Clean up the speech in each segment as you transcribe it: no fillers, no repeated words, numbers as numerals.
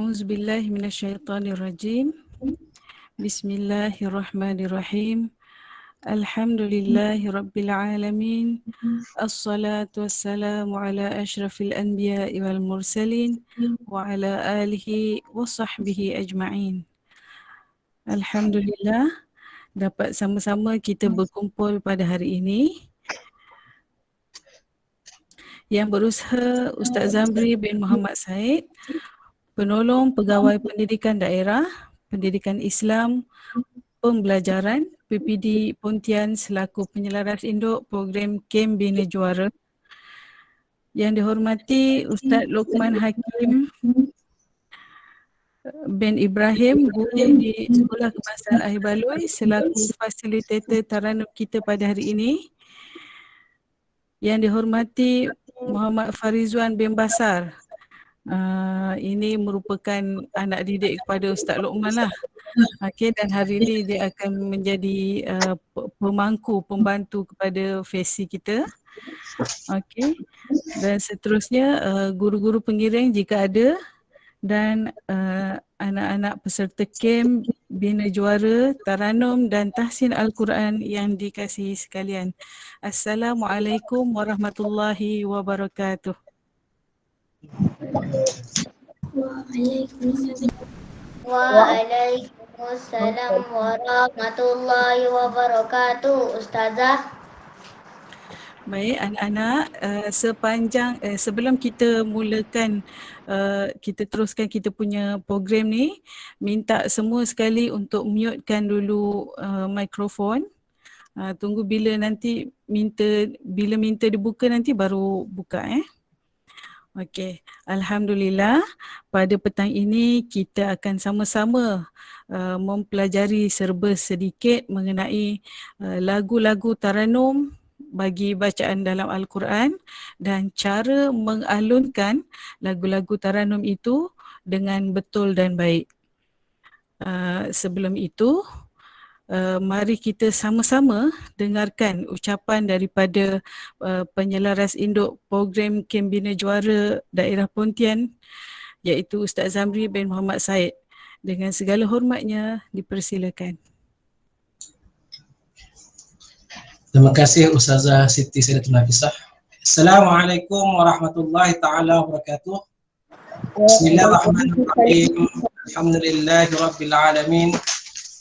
A'udzubillahi minasyaitonirrajim. Bismillahirrahmanirrahim. Alhamdulillahi rabbil alamin. Assalatu wassalamu ala asyrafil anbiya'i wal mursalin wa ala alihi wa sahbihi ajma'in. Alhamdulillah dapat sama-sama kita berkumpul pada hari ini. Yang berusaha Ustaz Zamri bin Muhammad Said, penolong pegawai pendidikan daerah, pendidikan Islam, pembelajaran PPD Pontian selaku penyelaras induk program Kem Bina Juara. Yang dihormati Ustaz Luqman Hakim bin Ibrahim, guru di Sekolah Kebangsaan Akhir Baloi selaku fasilitator taranum kita pada hari ini. Yang dihormati Muhammad Farizwan bin Basar, ini merupakan anak didik kepada Ustaz Luqman lah. Okey, dan hari ini dia akan menjadi pembantu kepada FESI kita. Okey. Dan seterusnya guru-guru pengiring jika ada, dan anak-anak peserta kem Bina Juara, Taranum dan Tahsin Al-Quran yang dikasihi sekalian. Assalamualaikum warahmatullahi wabarakatuh. Waalaikumsalam warahmatullahi wabarakatuh, Ustazah. Baik anak-anak, sebelum kita mulakan, kita teruskan kita punya program ni, minta semua sekali untuk mutekan dulu mikrofon. Tunggu bila minta dibuka nanti baru buka Okey, Alhamdulillah pada petang ini kita akan sama-sama mempelajari serba sedikit mengenai lagu-lagu taranum bagi bacaan dalam Al-Quran dan cara mengalunkan lagu-lagu taranum itu dengan betul dan baik. Sebelum itu, mari kita sama-sama dengarkan ucapan daripada penyelaras induk program Kem Bina Juara Daerah Pontian, iaitu Ustaz Zamri bin Muhammad Said. Dengan segala hormatnya, dipersilakan. Terima kasih Ustazah Siti Sayyidatul Nafisah. Assalamualaikum warahmatullahi taala wabarakatuh. Bismillahirrahmanirrahim. Alhamdulillahi rabbil alamin.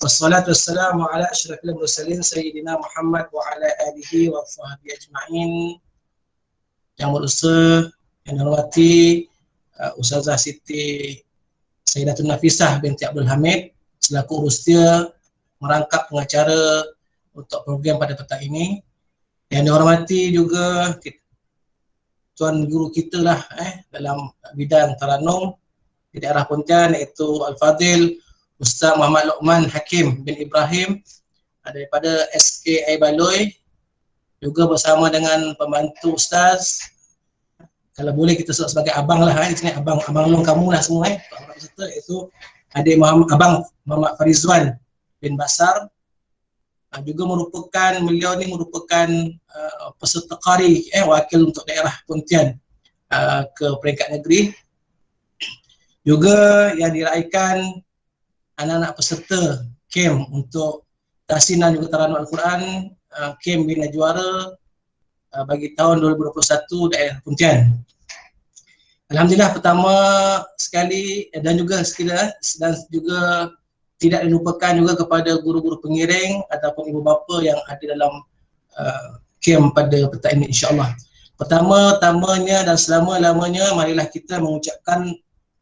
Wassalatu wassalamu ala asyrafil mursalin Sayyidina Muhammad wa ala alihi wa sahbihi ajma'in. Yang berusaha, yang dihormati Ustazah Siti Sayyidatul Nafisah binti Abdul Hamid selaku urus dia merangkap pengacara untuk program pada petang ini. Yang dihormati juga tuan guru kita lah dalam bidang taranum di daerah Pontian, iaitu Al-Fadil Ustaz Muhammad Luqman Hakim bin Ibrahim daripada SK Air Baloi, juga bersama dengan pembantu Ustaz. Kalau boleh kita sebut sebagai abang lah di sini, abang long kamu lah semua peserta, iaitu adik abang Muhammad Farizwan bin Basar. Juga beliau ni merupakan peserta qari wakil untuk daerah Pontian ke peringkat negeri. Juga yang diraikan anak-anak peserta kem untuk tahsin dan juga taranum Al-Quran kem Bina Juara bagi tahun 2021 daerah Pontian. Alhamdulillah, pertama sekali dan juga tidak dilupakan juga kepada guru-guru pengiring ataupun ibu bapa yang ada dalam kem pada petang ini, insya-Allah. Pertama-tamanya dan selama-lamanya marilah kita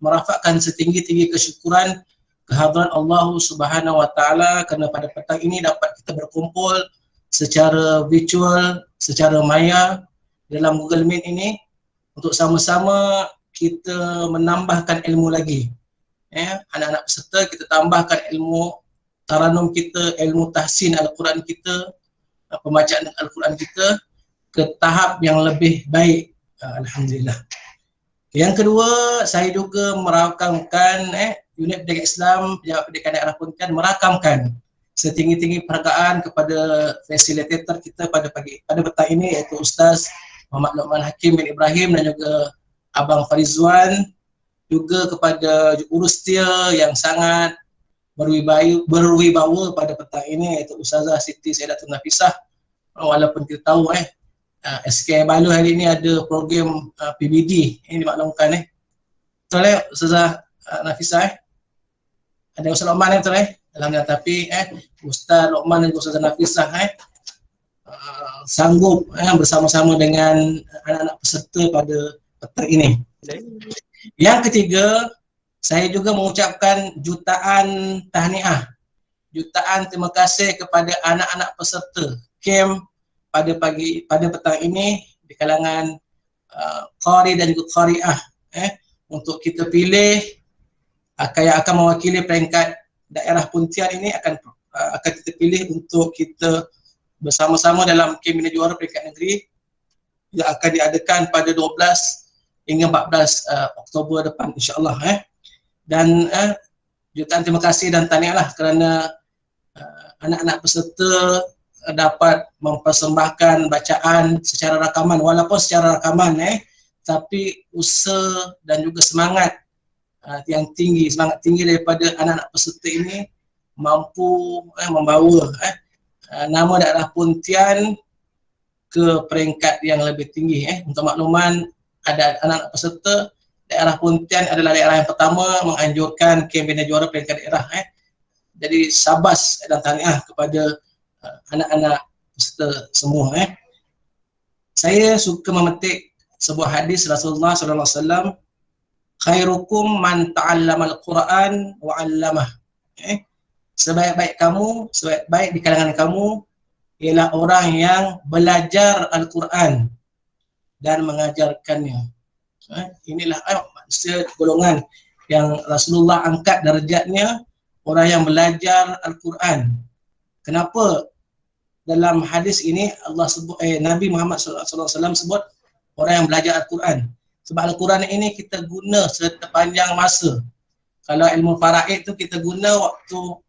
merafakkan setinggi-tinggi kesyukuran kehadrat Allah Subhanahu wa taala kerana pada petang ini dapat kita berkumpul secara virtual, secara maya dalam Google Meet ini untuk sama-sama kita menambahkan ilmu lagi. Anak-anak peserta kita tambahkan ilmu taranum kita, ilmu tahsin Al-Quran kita, pembacaan Al-Quran kita ke tahap yang lebih baik. Alhamdulillah. Yang kedua, saya juga merakamkan unit pendidikan Islam Pejabat Pendidikan Daerah Pontian merakamkan setinggi-tinggi penghargaan kepada fasilitator kita pada petang ini, iaitu Ustaz Muhammad Luqman Hakim bin Ibrahim dan juga Abang Farizwan juga kepada urustia yang sangat berwibawa pada petang ini, iaitu Ustazah Siti Saidatul Nafisah. Walaupun kita tahu SK Balu hari ini ada program PBD yang dimaklumkan betul Ustazah Nafisah ada Ustaz Luqman betul Alhamdulillah, tapi Ustaz Luqman dan Ustazah Nafisah sanggup bersama-sama dengan anak-anak peserta pada petang ini. Yang ketiga, saya juga mengucapkan jutaan tahniah, jutaan terima kasih kepada anak-anak peserta camp pada petang ini di kalangan qari dan juga qariah untuk kita pilih yang akan mewakili peringkat daerah Pontian ini akan kita pilih untuk kita bersama-sama dalam camp bina juara peringkat negeri yang akan diadakan pada 12 hingga 14 Oktober depan insya-Allah dan jutaan terima kasih dan tahniahlah kerana anak-anak peserta dapat mempersembahkan bacaan secara rakaman, walaupun secara rakaman tapi usaha dan juga semangat yang tinggi, semangat tinggi daripada anak-anak peserta ini mampu membawa nama daerah Pontian ke peringkat yang lebih tinggi. Untuk makluman, ada anak-anak peserta, daerah Pontian adalah daerah yang pertama menganjurkan camp bina juara peringkat daerah. Jadi sabas dan tahniah kepada anak-anak peserta semua. Saya suka memetik sebuah hadis Rasulullah sallallahu alaihi wasallam, khairukum man ta'allamal Quran wa 'allamah. Sebaik-baik kamu, sebaik-baik di kalangan kamu ialah orang yang belajar Al-Quran dan mengajarkannya. Inilah manusia golongan yang Rasulullah angkat darjatnya, orang yang belajar Al-Quran. Kenapa dalam hadis ini Allah sebut Nabi Muhammad SAW sebut orang yang belajar Al-Quran? Sebab Al-Quran ini kita guna sepanjang masa. Kalau ilmu faraid tu kita guna waktu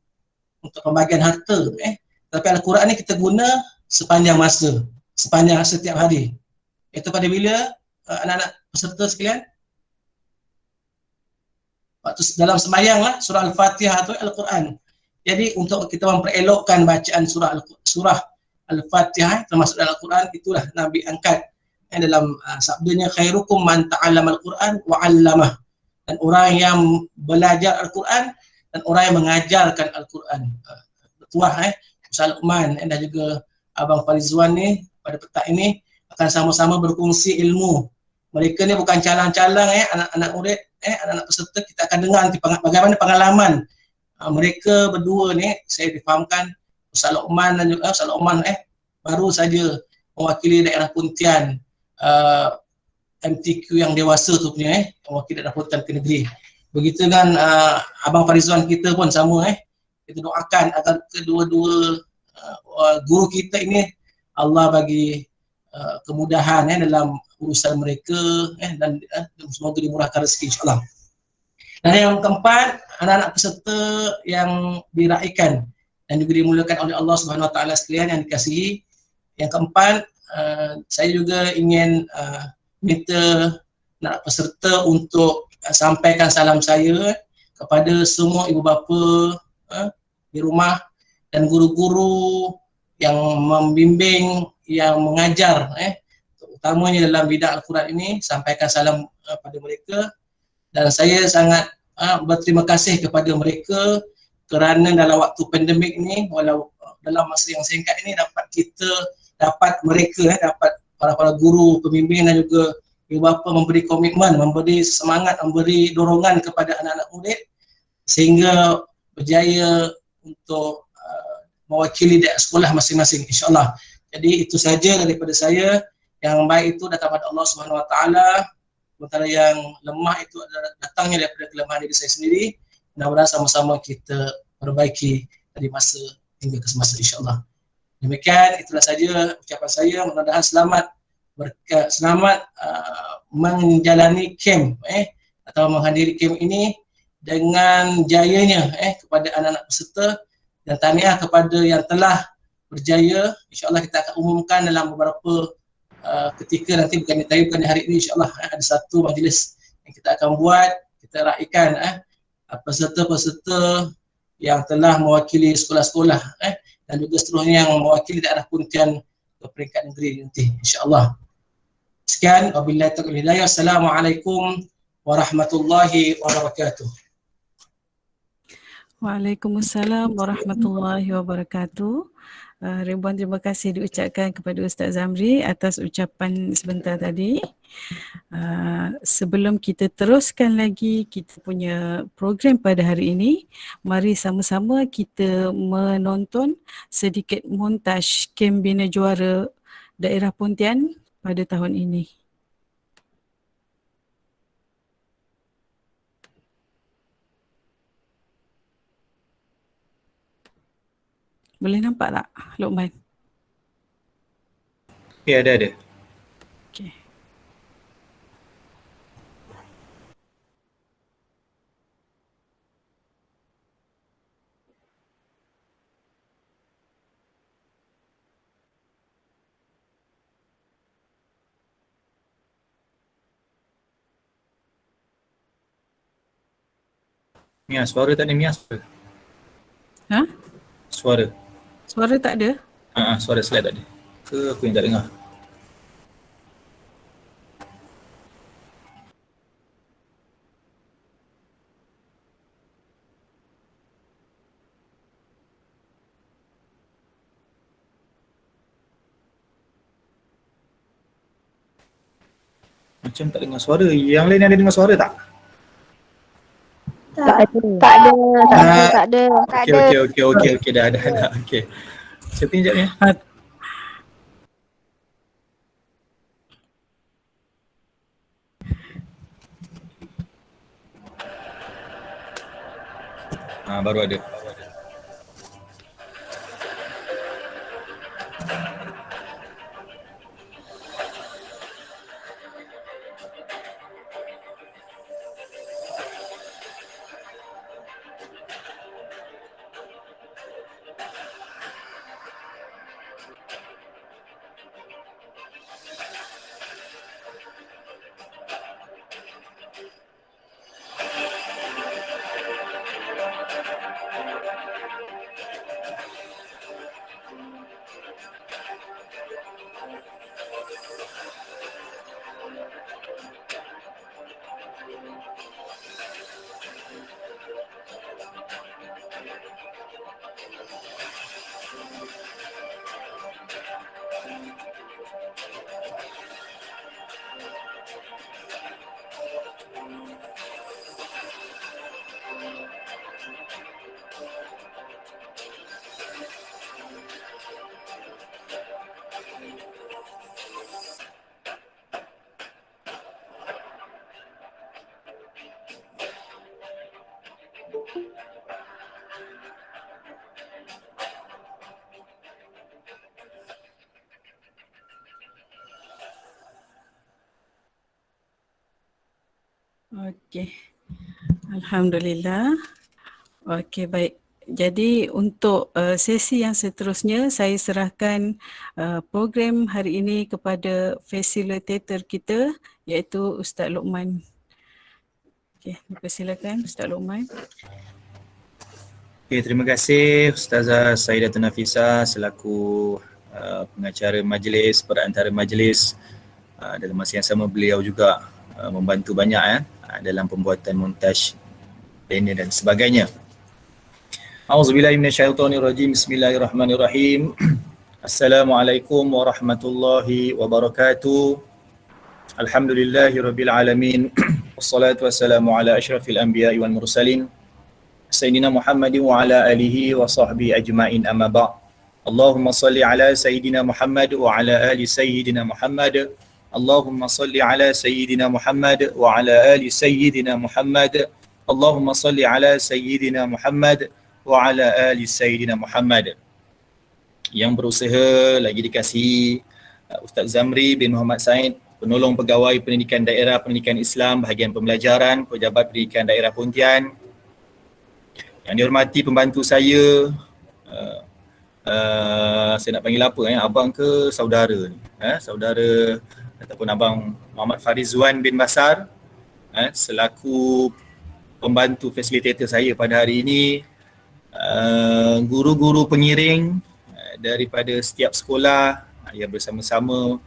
untuk pembagian harta, tapi Al-Quran ni kita guna sepanjang masa, sepanjang setiap hari. Itu pada bila anak-anak peserta sekalian? Waktu dalam sembahyang lah, surah Al-Fatihah tu Al-Quran. Jadi untuk kita memperelokkan bacaan surah Al-Fatihah termasuk dalam Al-Quran, itulah Nabi angkat dalam sabdanya, khairukum man ta'allamal Quran wa 'allamah. Dan orang yang belajar Al-Quran dan orang yang mengajarkan Al-Quran. Tuah Ustaz Luqman dan juga Abang Farizwan ni pada petang ini akan sama-sama berkongsi ilmu. Mereka ni bukan calang-calang anak-anak murid, anak-anak peserta. Kita akan dengar nanti bagaimana pengalaman mereka berdua ni. Saya difahamkan Ustaz Luqman dan juga Ustaz Luqman baru saja mewakili daerah Pontian MTQ yang dewasa tu punya mewakili daerah Pontian ke negeri. Begitu kan Abang Farizwan kita pun sama kita doakan agar kedua-dua guru kita ini Allah bagi kemudahan dalam urusan mereka dan semoga dimurahkan rezeki insya-Allah. Dan yang keempat, anak-anak peserta yang diraikan dan juga dimuliakan oleh Allah Subhanahu Wa Taala sekalian yang dikasihi. Yang keempat, saya juga ingin minta anak peserta untuk sampaikan salam saya kepada semua ibu bapa di rumah dan guru-guru yang membimbing, yang mengajar terutamanya dalam bidang Al-Quran ini. Sampaikan salam pada mereka dan saya sangat berterima kasih kepada mereka kerana dalam waktu pandemik ini, walau dalam masa yang singkat ini dapat mereka dapat para guru, pembimbing dan juga ibu bapa memberi komitmen, memberi semangat, memberi dorongan kepada anak-anak murid sehingga berjaya untuk mewakili sekolah masing-masing insya-Allah. Jadi itu saja daripada saya. Yang baik itu datang pada Allah Subhanahu Wa Taala, sementara yang lemah itu adalah datangnya daripada kelemahan diri saya sendiri. Mudah-mudahan sama-sama kita perbaiki dari masa hingga ke semasa insya-Allah. Demikian, itulah saja ucapan saya. Mudah-mudahan selamat menjalani camp atau menghadiri camp ini dengan jayanya kepada anak-anak peserta, dan tahniah kepada yang telah berjaya. InsyaAllah kita akan umumkan dalam beberapa ketika nanti, bukan hari ini insyaAllah ada satu majlis yang kita akan buat. Kita kita raikan peserta-peserta yang telah mewakili sekolah-sekolah dan juga seterusnya yang mewakili daerah Pontian ke peringkat negeri nanti, insya-Allah. Sekian, wabillahi taufiq wal hidayah. Assalamualaikum warahmatullahi wabarakatuh. Waalaikumsalam warahmatullahi wabarakatuh. Ribuan terima kasih diucapkan kepada Ustaz Zamri atas ucapan sebentar tadi. Sebelum kita teruskan lagi kita punya program pada hari ini, mari sama-sama kita menonton sedikit montaj kem bina juara daerah Pontian pada tahun ini. Boleh nampak tak, Luqman? Ya, ada. Okey. Mia, suara tak ada Mia? Ha? Suara. Suara tak ada? Suara slide tak ada. Ke aku yang tak dengar? Macam tak dengar suara. Yang lain ada dengar suara tak? Tak ada. Okey, dah. Okey. Siapa yang jap ni? Baru ada. Okey. Alhamdulillah. Okey, baik. Jadi untuk sesi yang seterusnya saya serahkan program hari ini kepada fasilitator kita iaitu Ustaz Luqman. Okey, dipersilakan Ustaz Luqman. Okay, terima kasih Ustazah Saidatun Nafisah selaku pengacara majlis, perantara majlis. Dalam masa yang sama beliau juga membantu banyak dalam pembuatan montaj banner dan sebagainya. Auzubillahi minasyaitonirrajim. Bismillahirrahmanirrahim. Assalamualaikum warahmatullahi wabarakatuh. Alhamdulillahirabbil alamin. Wassalatu wassalamu ala asyrafil anbiya'i wal mursalin Sayyidina Muhammadin wa ala alihi wa sahbihi ajma'in, amma ba'. Allahumma salli ala Sayyidina Muhammad wa ala ali Sayyidina Muhammad. Allahumma salli ala Sayyidina Muhammad wa ala ali Sayyidina Muhammad. Allahumma salli ala Sayyidina Muhammad wa ala ali Sayyidina Muhammad. Yang berusaha lagi dikasihi Ustaz Zamri bin Muhammad Said, penolong pegawai pendidikan daerah pendidikan Islam bahagian pembelajaran Pejabat Pendidikan Daerah Pontian. Yang dihormati pembantu saya, saya nak panggil apa abang ke saudara ni? Saudara ataupun abang Muhammad Farizwan bin Basar, selaku pembantu fasilitator saya pada hari ini, guru-guru pengiring daripada setiap sekolah yang bersama-sama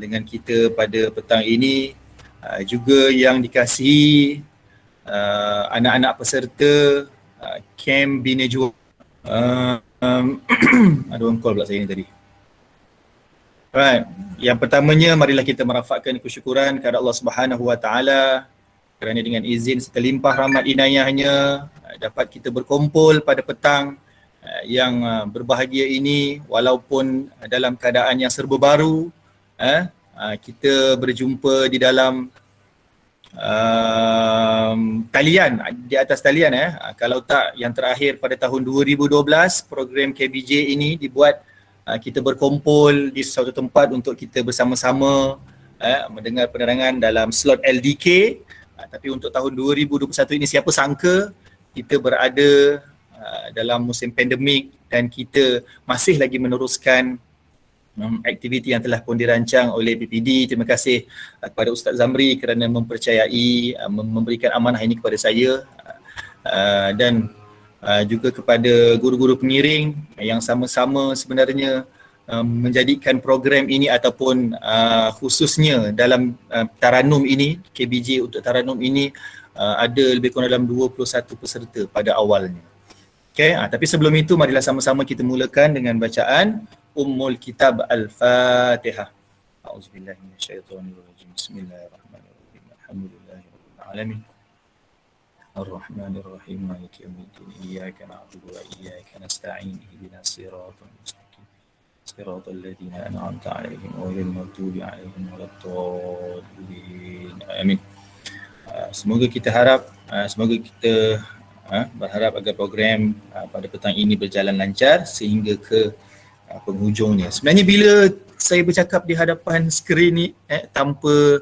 dengan kita pada petang ini, juga yang dikasihi anak-anak peserta Camp Bina Juang. Ada orang call pula saya ni tadi. Alright, yang pertamanya marilah kita merafakkan kesyukuran kepada Allah Subhanahu Wa Taala kerana dengan izin serta limpah rahmat inayahnya dapat kita berkumpul pada petang yang berbahagia ini, walaupun dalam keadaan yang serba baru. Kita berjumpa di dalam talian, di atas talian. Kalau tak, yang terakhir pada tahun 2012 program KBJ ini dibuat, kita berkumpul di suatu tempat untuk kita bersama-sama mendengar penerangan dalam slot LDK. Tapi untuk tahun 2021 ini, siapa sangka kita berada dalam musim pandemik dan kita masih lagi meneruskan aktiviti yang telah pun dirancang oleh BPD. Terima kasih kepada Ustaz Zamri kerana mempercayai, memberikan amanah ini kepada saya, dan juga kepada guru-guru pengiring yang sama-sama sebenarnya menjadikan program ini ataupun khususnya dalam Taranum ini, KBJ untuk Taranum ini ada lebih kurang dalam 21 peserta pada awalnya. Okay, tapi sebelum itu marilah sama-sama kita mulakan dengan bacaan Ummul Kitab Al-Fatihah. A'udzubillahi minasyaitonirrajim. Bismillahirrahmanirrahim. Alhamdulillahirabbil alamin. Ar-Rahmanir-Rahim. Maliki yaumiddin. Iyyaka na'budu wa iyyaka nasta'in. Ihdinas siratal mustaqim. Siratal ladzina an'amta 'alaihim ghairil maghdubi 'alaihim waladdallin. Amin. Semoga kita berharap agar program pada petang ini berjalan lancar sehingga ke penghujungnya. Sebenarnya bila saya bercakap di hadapan skrin ni tanpa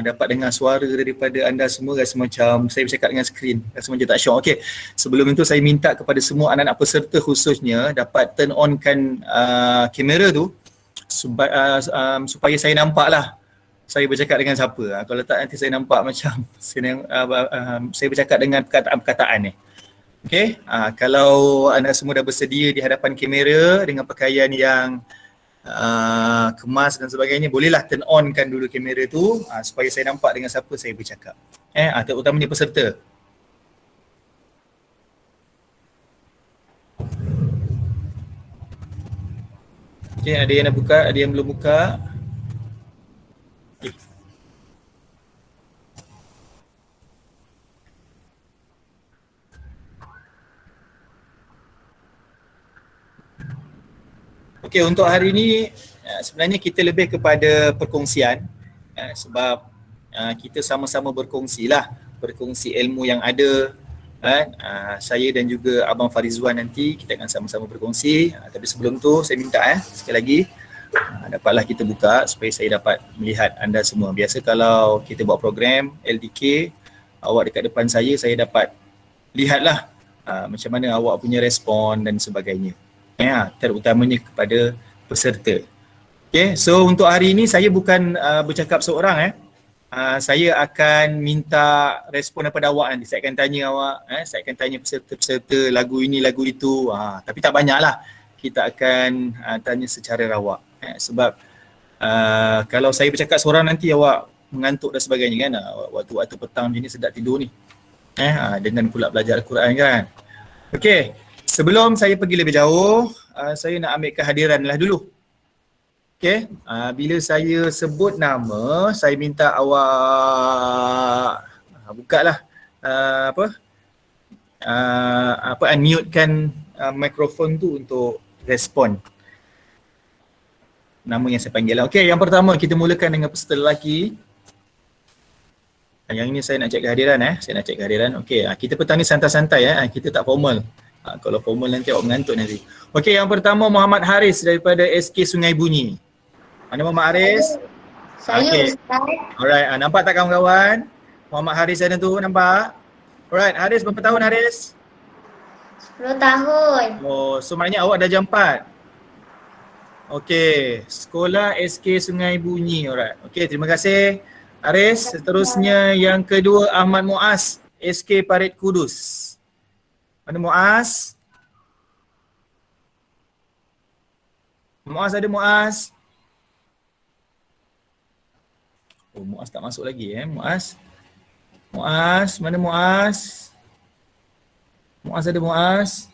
dapat dengar suara daripada anda semua, rasa macam saya bercakap dengan skrin, rasa macam tak syok. Okey, sebelum itu saya minta kepada semua anak-anak peserta khususnya dapat turn on kan kamera tu supaya saya nampak lah saya bercakap dengan siapa. Kalau tak nanti saya nampak macam saya bercakap dengan perkataan-perkataan ni. Okey, kalau anda semua dah bersedia di hadapan kamera dengan pakaian yang kemas dan sebagainya, bolehlah turn on kan dulu kamera tu supaya saya nampak dengan siapa saya bercakap. Terutamanya peserta. Okey, ada yang dah buka, ada yang belum buka. Okey, untuk hari ini sebenarnya kita lebih kepada perkongsian, sebab kita sama-sama berkongsi ilmu yang ada. Saya dan juga Abang Farizwan nanti kita akan sama-sama berkongsi. Tapi sebelum tu saya minta sekali lagi dapatlah kita buka supaya saya dapat melihat anda semua. Biasa kalau kita buat program LDK, awak dekat depan saya dapat lihatlah macam mana awak punya respon dan sebagainya. Terutamanya kepada peserta. Okay, so untuk hari ini saya bukan bercakap seorang. Saya akan minta respon daripada awak nanti. Saya akan tanya awak, saya akan tanya peserta-peserta lagu ini, lagu itu. Tapi tak banyaklah. Kita akan tanya secara rawak. Sebab kalau saya bercakap seorang nanti awak mengantuk dan sebagainya kan. Waktu-waktu petang ni sedap tidur ni. Dengan pula belajar Al-Quran kan. Okay. Sebelum saya pergi lebih jauh, saya nak ambil kehadiran lah dulu. Okay, bila saya sebut nama, saya minta awak bukalah unmute-kan mikrofon tu untuk respon nama yang saya panggil. Okay, yang pertama kita mulakan dengan peserta lelaki. Yang ini saya nak cek kehadiran. Saya nak cek kehadiran. Okay, kita petang ni santai-santai kita tak formal. Kalau formal nanti awak mengantuk nanti. Okey, yang pertama Muhammad Haris daripada SK Sungai Bunyi. Mana Muhammad Haris? Saya Ustaz. Alright, nampak tak kawan-kawan? Muhammad Haris sana tu, nampak? Alright, Haris berapa tahun Haris? 10 tahun. Oh, so maknanya awak dah jam 4. Okey, sekolah SK Sungai Bunyi. Alright. Okey, terima kasih Aris, seterusnya yang kedua Ahmad Muaz, SK Parit Kudus. Mana Muaz? Muaz ada Muaz? Oh, Muaz tak masuk lagi Muaz. Muaz, mana Muaz? Muaz ada Muaz?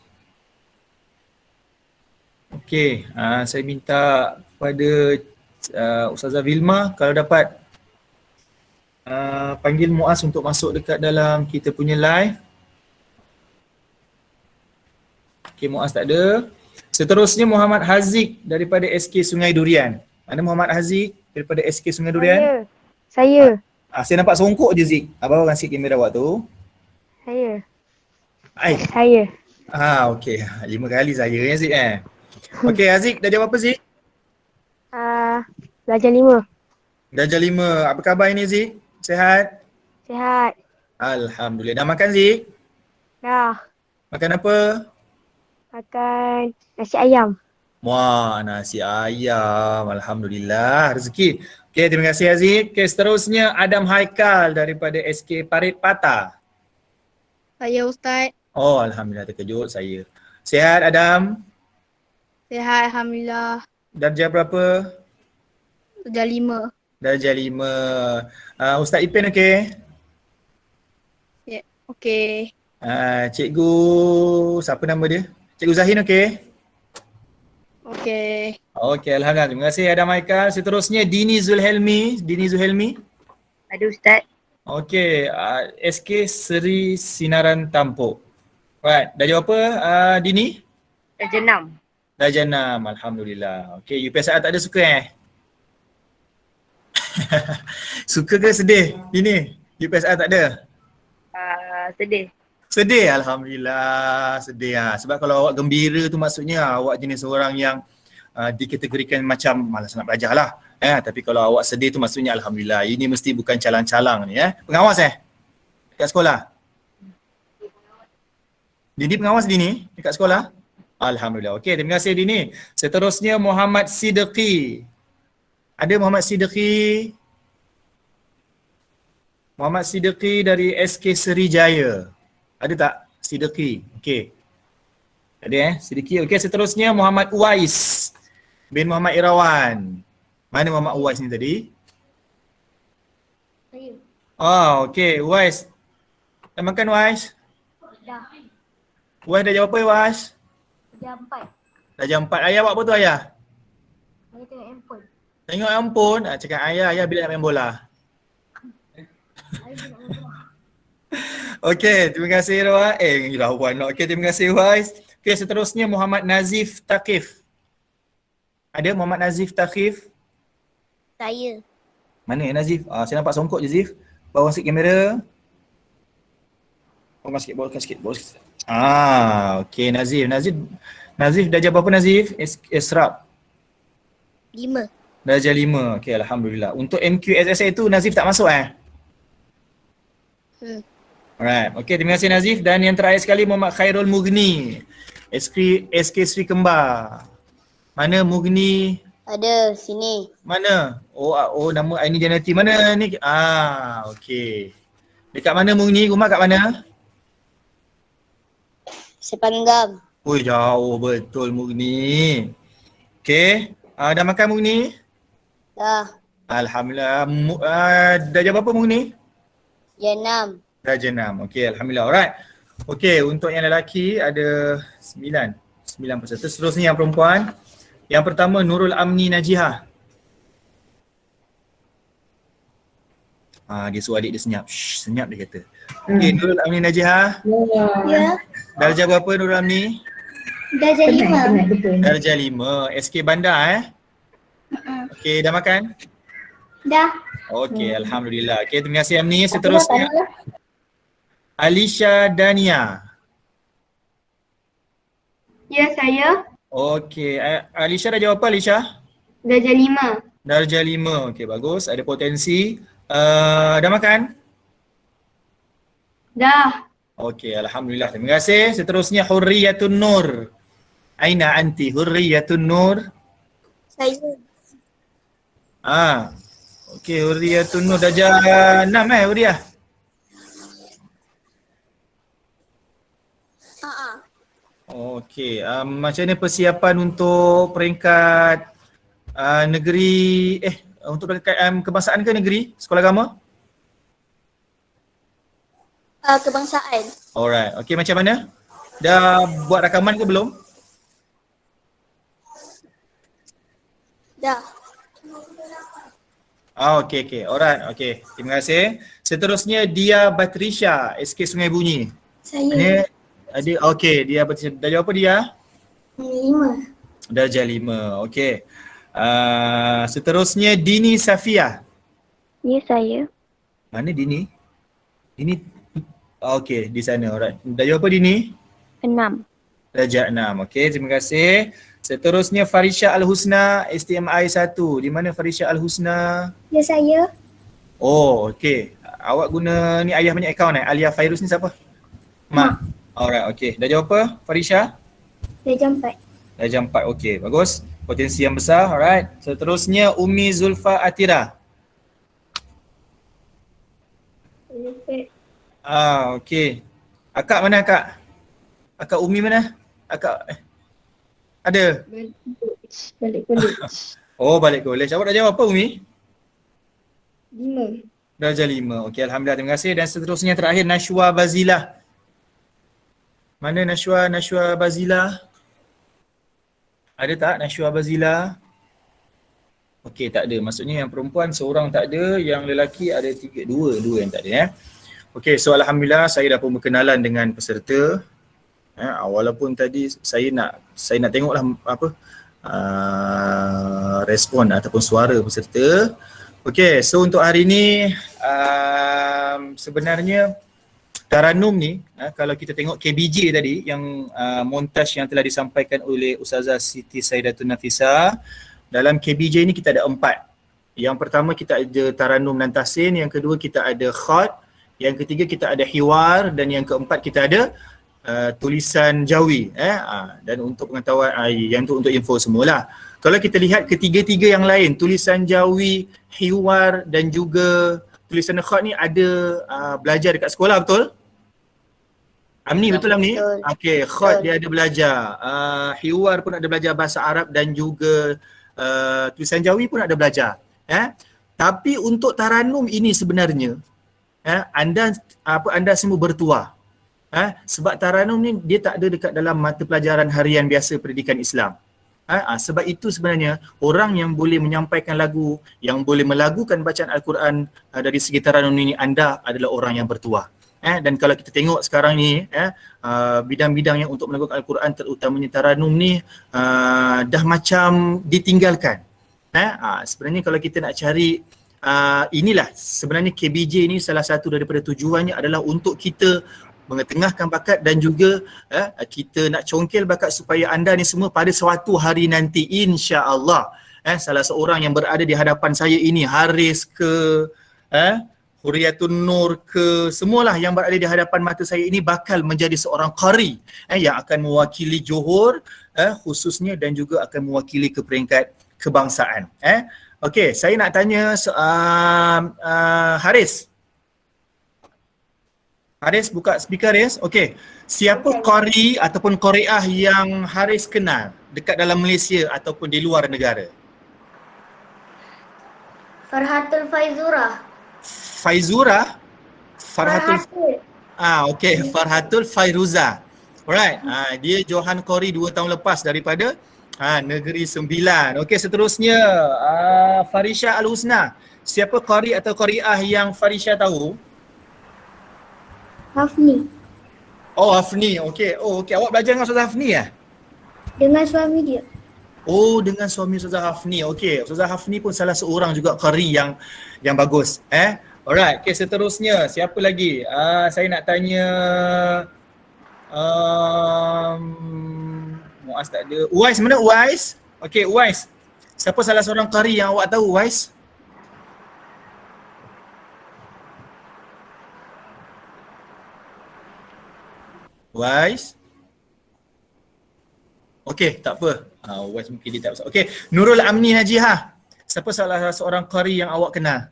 Okey, saya minta kepada Ustazah Vilma kalau dapat panggil Muaz untuk masuk dekat dalam kita punya live. Okey, Muaz tak ada. Seterusnya Muhammad Haziq daripada SK Sungai Durian. Mana Muhammad Haziq daripada SK Sungai Durian? Saya. Saya nampak songkok je Zik. Abang sikit kamera awak tu. Saya. Ai. Saya. Okey. 5 kali saya Zik Okey, Haziq dah jawab apa Zik? Darjah 5. Darjah 5. Apa khabar ini Zik? Sihat? Sihat. Alhamdulillah. Dah makan Zik? Dah. Makan apa? Makan nasi ayam. Wah, nasi ayam. Alhamdulillah. Rezeki. Okey, terima kasih Haziq. Okey, seterusnya Adam Haikal daripada SK Parit Patah. Saya Ustaz. Oh, Alhamdulillah terkejut saya. Sihat Adam? Sihat Alhamdulillah. Darjah berapa? Darjah 5. Darjah 5. Ustaz Ipin okey? Ya, okey. Cikgu, siapa nama dia? Cikgu Zahin okey? Okey. Okey, Alhamdulillah. Terima kasih Adam Haikal. Seterusnya Dini Zulhelmi. Dini Zulhelmi. Ada Ustaz. Okey, SK Seri Sinaran Tampuk. Right, dah jawab apa Dini? Darjah 6. Darjah 6, Alhamdulillah. Okey, UPSR tak ada suka Suka ke sedih? Dini, UPSR tak ada? Sedih. Sedih, Alhamdulillah. Sedih sebab kalau awak gembira tu maksudnya awak jenis orang yang dikategorikan macam malas nak belajar lah. Tapi kalau awak sedih tu maksudnya Alhamdulillah. Ini mesti bukan calang-calang ni Pengawas dekat sekolah? Dini pengawas Dini dekat sekolah? Alhamdulillah. Okey, terima kasih Dini. Seterusnya Muhammad Siddiqi. Ada Muhammad Siddiqi? Muhammad Siddiqi dari SK Serijaya. Ada tak Siddiqi? Okey. Ada Siddiqi. Okey, seterusnya Muhammad Uwais bin Muhammad Irawan. Mana Muhammad Uwais ni tadi? Saya. Okey, Uwais. Dah makan Uwais? Dah. Uwais dah jawab apa Uwais? Jam 4. Dah jam 4. Ayah buat apa tu ayah? Saya tengok handphone. Tengok handphone. Cakap ayah bila nak main bola. Saya nak main bola. Okey, terima kasih Irawan. Irawan. Okey, terima kasih Uwais. Okey, seterusnya Muhammad Nazif Taqif. Ada Muhammad Nazif Taqif? Saya. Mana Nazif? Saya nampak songkok je Zif. Bawa sikit kamera. Bawa sikit. Okey Nazif. Nazif dah jawab apa Nazif? Esrab. 5. Darjah 5. Okey, Alhamdulillah. Untuk MQSSA tu Nazif tak masuk Alright. Okey, terima kasih Nazif. Dan yang terakhir sekali Muhammad Khairul Mughni. SK Sri Kembar. Mana Mughni? Ada sini. Mana? Oh nama ini Janati. Mana ni? Okey. Dekat mana Mughni? Rumah kat mana? Sepanggam. Oi, jauh betul Mughni. Okey. Dah makan Mughni? Dah. Alhamdulillah. Dah jawab apa Mughni? Jam 6. Darjah 6. Okey, Alhamdulillah. Alright. Okey, untuk yang lelaki ada 9 peserta. Seterusnya yang perempuan. Yang pertama Nurul Amni Najihah. Dia suruh adik dia senyap. Senyap dia kata. Okey, Nurul Amni Najihah. Ya. Darjah berapa Nurul Amni? Darjah 5. Darjah 5. SK Bandar Okey, dah makan? Dah. Okey, Alhamdulillah. Okey, terima kasih Amni. Seterusnya Alisha Dania. Ya, saya. Okey, Alisha dah jawab apa Alisha? Darjah 5. Darjah 5. Okey, bagus. Ada potensi. Dah makan? Dah. Okey, Alhamdulillah. Terima kasih. Seterusnya Hurriyatun Nur. Aina anti Hurriyatun Nur? Saya. Okey, Hurriyatun Nur darjah 6 Hurriyah? Okey, macam mana persiapan untuk peringkat negeri untuk peringkat kebangsaan ke negeri sekolah agama? Kebangsaan. Alright, okey, macam mana? Dah buat rakaman ke belum? Dah. Okey. Alright, okey. Terima kasih. Seterusnya Dia Batrisha, SK Sungai Bunyi. Saya. Ini ada okey, Dia Batrisha. Darjah apa dia? 5. Darjah 5. Okey. Seterusnya Dini Safia. Ya, saya. Mana Dini? Dini okey, di sana. Alright. Darjah apa Dini? 6. Darjah 6. Okey, terima kasih. Seterusnya Farisha Al-Husna, STMI 1. Di mana Farisha Al-Husna? Ya, saya. Oh, okey. Awak guna ni ayah punya akaun Alia Fairuz ni siapa? Mak. Alright, okey. Darjah apa Farisha? Darjah 4. Darjah 4. Okey, bagus. Potensi yang besar. Alright. Seterusnya Umi Zulfa Atira. Okey. Akak mana akak? Akak Umi mana? Akak ada? Balik college. Oh, balik college. Awak darjah apa Umi? 5. Darjah 5. Okey, alhamdulillah, terima kasih. Dan seterusnya terakhir Nashwa Bazila. Mana Nashwa Bazila? Ada tak Nashwa Bazila? Okey, tak ada. Maksudnya yang perempuan seorang tak ada, yang lelaki ada dua yang tak ada Okey, so alhamdulillah saya dah pun berkenalan dengan peserta. Walaupun tadi saya nak tengoklah respon ataupun suara peserta. Okey, so untuk hari ni sebenarnya Taranum ni kalau kita tengok KBJ tadi yang montaj yang telah disampaikan oleh Ustazah Siti Saidatun Nafisa, dalam KBJ ni kita ada 4. Yang pertama kita ada Taranum dan Tahsin, yang kedua kita ada Khat, yang ketiga kita ada Hiwar, dan yang keempat kita ada tulisan Jawi. Dan untuk pengetahuan yang untuk info semualah. Kalau kita lihat ketiga-tiga yang lain, tulisan Jawi, Hiwar dan juga tulisan Khat ni ada belajar dekat sekolah, betul? Amni, betul Amni? Okey, Khat dia ada belajar. Hiwar pun ada belajar bahasa Arab dan juga tulisan Jawi pun ada belajar. Tapi untuk Taranum ini sebenarnya anda semua bertuah. Sebab Taranum ni dia tak ada dekat dalam mata pelajaran harian biasa pendidikan Islam. Sebab itu sebenarnya orang yang boleh menyampaikan lagu, yang boleh melagukan bacaan Al-Quran dari segi Taranum ini, anda adalah orang yang bertuah. Dan kalau kita tengok sekarang ni bidang-bidang yang untuk melagukan Al-Quran terutamanya Taranum ni dah macam ditinggalkan. Sebenarnya kalau kita nak cari inilah sebenarnya KBJ ni salah satu daripada tujuannya adalah untuk kita mengetengahkan bakat dan juga kita nak congkel bakat supaya anda ni semua pada suatu hari nanti insya-Allah salah seorang yang berada di hadapan saya ini, Haris ke Hurriyatun Nur ke, semualah yang berada di hadapan mata saya ini bakal menjadi seorang qari yang akan mewakili Johor khususnya dan juga akan mewakili ke peringkat kebangsaan. Okey, saya nak tanya Haris. Haris buka speaker Haris. Okey. Siapa qari ataupun qariah yang Haris kenal dekat dalam Malaysia ataupun di luar negara? Farhatul Faizurah. Faizura? Farhatul. Okey, Farhatul Fairuza. Alright. Dia Johan Qari 2 tahun lepas daripada Negeri Sembilan. Okey, seterusnya Farisha Al-Husna. Siapa qari atau qariah yang Farisha tahu? Hafni. Oh, Hafni. Okey. Oh, okey. Awak belajar dengan Ustazah Hafni ya? Dengan suami dia. Oh, dengan suami Ustazah Hafni. Okey. Ustazah Hafni pun salah seorang juga qari yang bagus. Alright. Okey, seterusnya siapa lagi? Saya nak tanya Muaz tak ada. Uwais, mana Uwais? Okey, Uwais. Siapa salah seorang qari yang awak tahu, Uwais? Uwais? Okey, tak apa. Uwais mungkin dia tak besar. Okey, Nurul Amni Najihah. Siapa salah seorang qari yang awak kenal?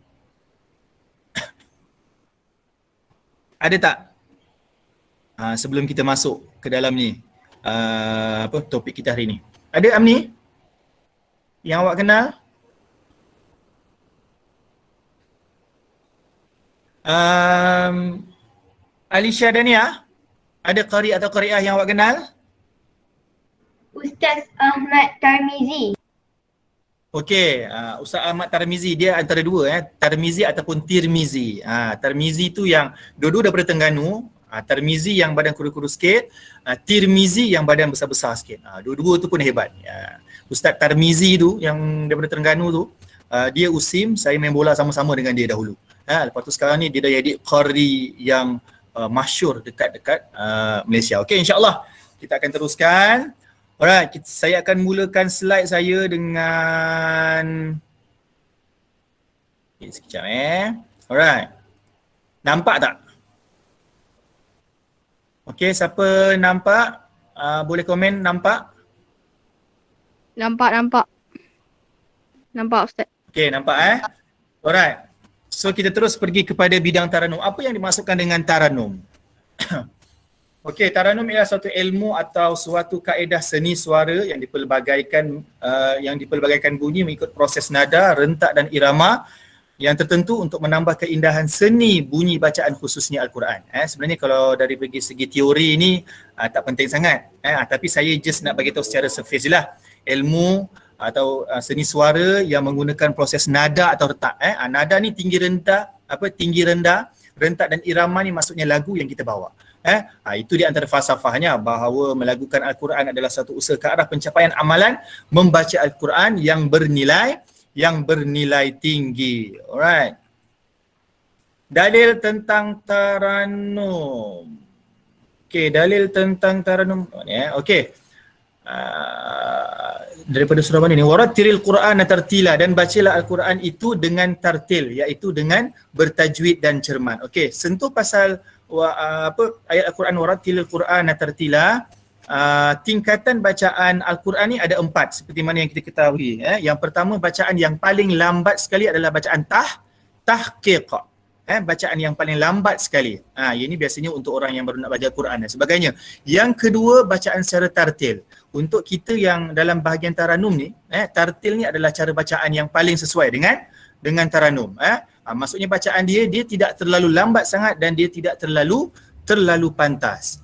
Ada tak? Sebelum kita masuk ke dalam ni, topik kita hari ni. Ada Amni? Yang awak kenal? Alisha Dania, ada qari atau qariah yang awak kenal? Ustaz Ahmad Tarmizi. Okey, Ustaz Ahmad Tarmizi, dia antara dua, Tarmizi ataupun Tirmizi. Tarmizi tu yang dua-dua daripada Terengganu, Tarmizi yang badan kurus-kurus sikit, Tirmizi yang badan besar-besar sikit. Dua-dua tu pun hebat. Ustaz Tarmizi tu yang daripada Terengganu tu, dia USIM, saya main bola sama-sama dengan dia dahulu. Lepas tu sekarang ni dia dah jadi qari yang masyhur dekat Malaysia. Okey, insya-Allah kita akan teruskan. Alright, saya akan mulakan slide saya dengan sekejap Alright. Nampak tak? Okey, siapa nampak? Boleh komen nampak? Nampak. Nampak Ustaz. Okey, nampak Alright. So kita terus pergi kepada bidang taranum. Apa yang dimaksudkan dengan taranum? Okey, taranum ialah suatu ilmu atau suatu kaedah seni suara yang dipelbagaikan bunyi mengikut proses nada, rentak dan irama yang tertentu untuk menambah keindahan seni bunyi bacaan khususnya Al-Quran. Sebenarnya kalau dari segi teori ni tak penting sangat. Tapi saya just nak bagi tahu secara surface je lah. Ilmu atau seni suara yang menggunakan proses nada atau rentak. Nada ni tinggi rendah, rentak dan irama ni maksudnya lagu yang kita bawa. Itu di antara falsafahnya bahawa melagukan Al-Quran adalah satu usaha ke arah pencapaian amalan membaca Al-Quran yang bernilai tinggi. Alright. Dalil tentang taranum. Okey, dalil tentang taranum. Okey. Daripada surah mana ni? Warattilil Qur'ana tartila, dan bacalah Al-Quran itu dengan tartil, iaitu dengan bertajwid dan cermat. Okey, sentuh pasal ayat Al-Quran warattilil Qur'ana tartila. Tingkatan bacaan Al-Quran ni ada 4 seperti mana yang kita ketahui. Yang pertama, bacaan yang paling lambat sekali adalah bacaan tahqiq. Bacaan yang paling lambat sekali. Ini biasanya untuk orang yang baru nak baca Al-Quran dan sebagainya. Yang kedua, bacaan secara tartil. Untuk kita yang dalam bahagian taranum ni, tartil ni adalah cara bacaan yang paling sesuai dengan taranum. Maksudnya bacaan dia tidak terlalu lambat sangat dan dia tidak terlalu pantas.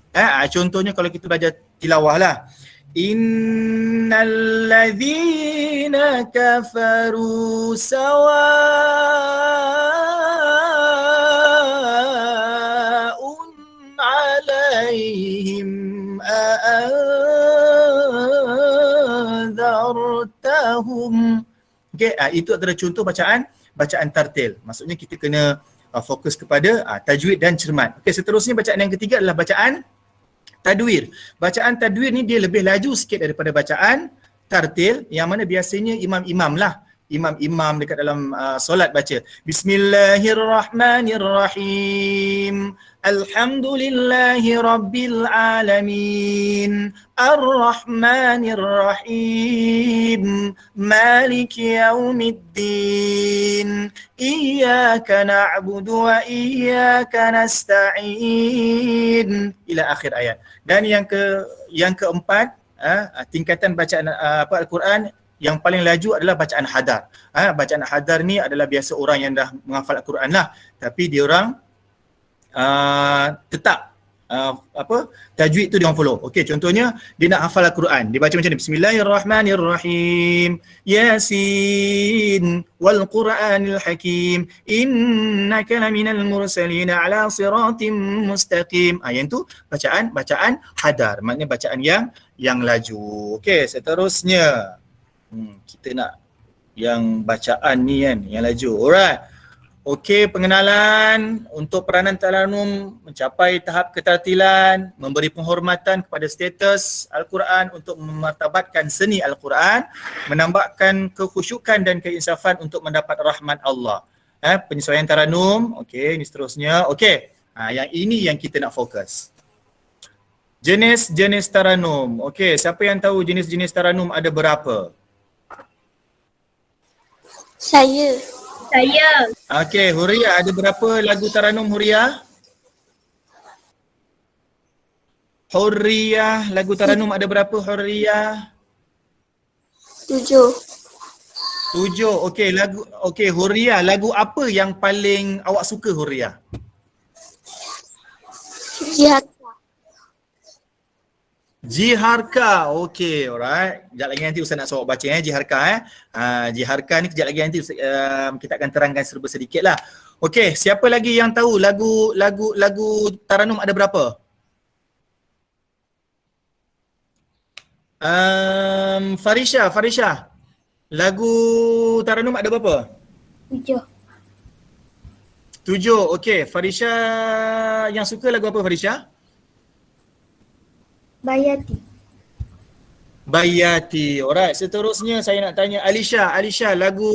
Contohnya kalau kita belajar tilawah lah. Innal ladzina kafaru sawa'un 'alaihim a'anzartahum. Okey, itu adalah contoh bacaan tartil. Maksudnya kita kena fokus kepada tajwid dan cermat. Okey, seterusnya bacaan yang ketiga adalah bacaan tadwir. Bacaan tadwir ni dia lebih laju sikit daripada bacaan tartil, yang mana biasanya imam dekat dalam solat baca Bismillahirrahmanirrahim. Alhamdulillahi rabbil alamin. Ar-Rahmanir-Rahim. Maliki yaumiddin. Iyyaka na'budu wa iyyaka nasta'in. Ila akhir ayat. Dan yang keempat, tingkatan bacaan Al-Quran yang paling laju adalah bacaan hadar. Bacaan hadar ni adalah biasa orang yang dah menghafal Al-Quran lah, tapi dia orang tetap tajwid tu dia orang follow. Okey, contohnya dia nak hafal Al-Quran, dia baca macam ni, Bismillahirrahmanirrahim, Yasin wal Qur'anil Hakim, innaka laminal mursalin ala siratim mustaqim. Yang tu bacaan hadar, maknanya bacaan yang laju. Okey, seterusnya kita nak yang bacaan ni kan, yang laju. Alright. Okey, pengenalan untuk peranan taranum mencapai tahap ketartilan, memberi penghormatan kepada status Al-Quran untuk memartabatkan seni Al-Quran, menambahkan kekhusyukan dan keinsafan untuk mendapat rahmat Allah. Penyesuaian taranum. Okey, ini seterusnya. Okey, yang ini yang kita nak fokus. Jenis-jenis taranum. Okey, siapa yang tahu jenis-jenis taranum ada berapa? Saya. Okey, Huria, ada berapa lagu Taranum Huria? Huria, lagu Taranum ada berapa Huria? 7. 7. Okey, Huria, lagu apa yang paling awak suka Huria? Jihad. Jiharka. Okey, alright. Sekejap lagi nanti Ustaz nak suruh baca Jiharka Jiharka ni kejap lagi nanti kita akan terangkan serba sedikit lah. Okey, siapa lagi yang tahu lagu Taranum ada berapa? Farisha. Lagu Taranum ada berapa? 7. 7. Okey, Farisha yang suka lagu apa Farisha? Bayati. Alright, seterusnya saya nak tanya Alisha. Alisha, lagu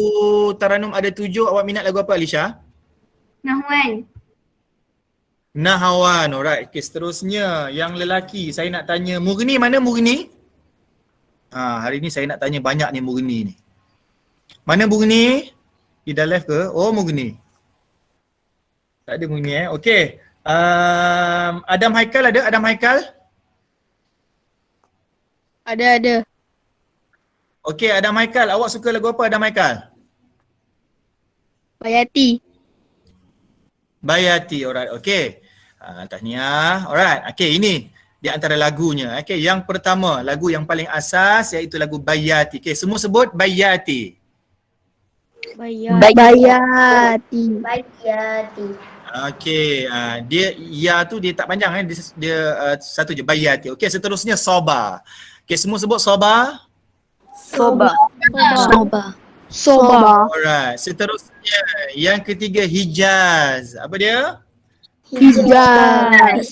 Taranum ada 7, awak minat lagu apa Alisha? Nahawan. Alright, okay, seterusnya yang lelaki saya nak tanya Murni. Mana Murni? Hari ni saya nak tanya banyak ni Murni ni. Mana Murni? Ida left ke? Oh, Murni. Tak ada Murni Okey. Adam Haikal ada? Adam Haikal? Ada. Okey, Adam Haikal. Awak suka lagu apa Adam Haikal? Bayati. Alright. Okey. Tahniah. Alright. Okey, ini di antara lagunya. Okey, yang pertama, lagu yang paling asas iaitu lagu Bayati. Okey, semua sebut Bayati. Bayati. Okey, dia tak panjang dia satu je Bayati. Okey, seterusnya Soba. Okey, semua sebut Soba. Soba. Alright, seterusnya yang ketiga Hijaz. Apa dia? Hijaz.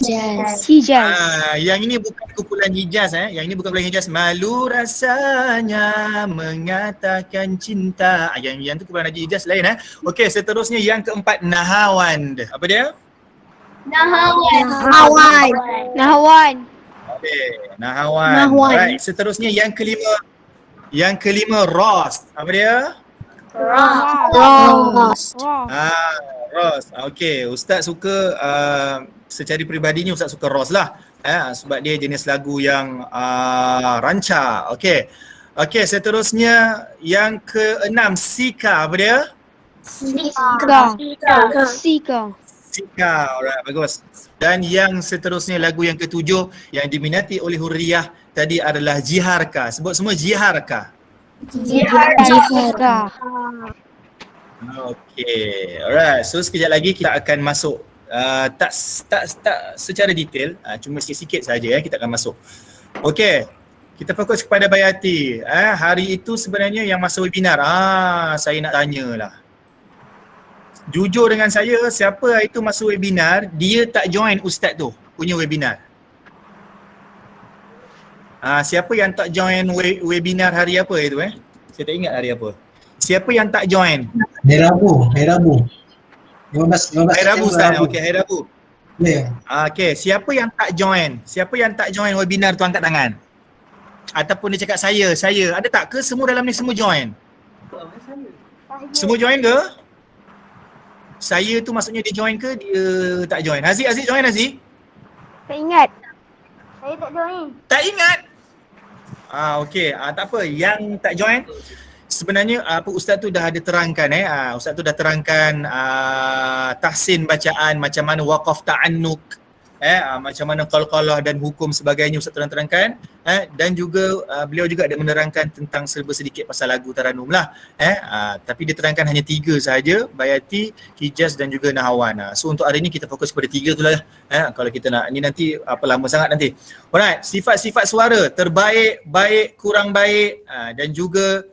Yang ini bukan kumpulan Hijaz Yang ini bukan kumpulan Hijaz. Malu rasanya mengatakan cinta. Yang tu kumpulan Haji Hijaz lain Okey, seterusnya yang keempat Nahawan. Apa dia? Nahawan. Okey, Nahawan. Alright, seterusnya yang kelima Ros. Apa dia? Ros. Ros. Okey, Ustaz suka secara peribadinya Ustaz suka Ros lah. Sebab dia jenis lagu yang rancak. Okey. Okey, seterusnya yang keenam Sika. Apa dia? Sika. Alright, bagus. Dan yang seterusnya lagu yang ketujuh yang diminati oleh Hurriyah tadi adalah Jiharka. Sebut semua Jiharka. Okey, alright. So sekejap lagi kita akan masuk tak secara detail, cuma sikit-sikit saja kita akan masuk. Okey. Kita fokus kepada Bayati. Hari itu sebenarnya yang masa webinar. Saya nak tanyalah. Jujur dengan saya, siapa hari itu masa webinar, dia tak join ustaz tu punya webinar. Siapa yang tak join webinar hari apa itu Saya tak ingat hari apa. Siapa yang tak join? Hari Rabu. 15 Hari Rabu Ustaz. Okey, hari Rabu. Ya. Okey, siapa yang tak join? Siapa yang tak join webinar tu angkat tangan. Ataupun dia cakap saya. Ada tak ke semua dalam ni semua join? Semua join ke? Saya tu maksudnya dia join ke dia tak join? Haziq join Haziq? Tak ingat. Saya tak join. Tak ingat? Okey, tak apa. Yang tak join sebenarnya ustaz tu dah ada terangkan ustaz tu dah terangkan tahsin bacaan, macam mana waqaf ta'annuk, macam mana qalqalah dan hukum sebagainya ustaz terangkan, dan juga beliau juga ada menerangkan tentang serba sedikit pasal lagu Taranum lah, tapi dia terangkan hanya 3 sahaja, Bayati, Hijaz dan juga Nahawan. So untuk hari ni kita fokus pada 3 tu lah kalau kita nak, ni nanti lama sangat nanti. Alright, sifat-sifat suara terbaik, baik, kurang baik, dan juga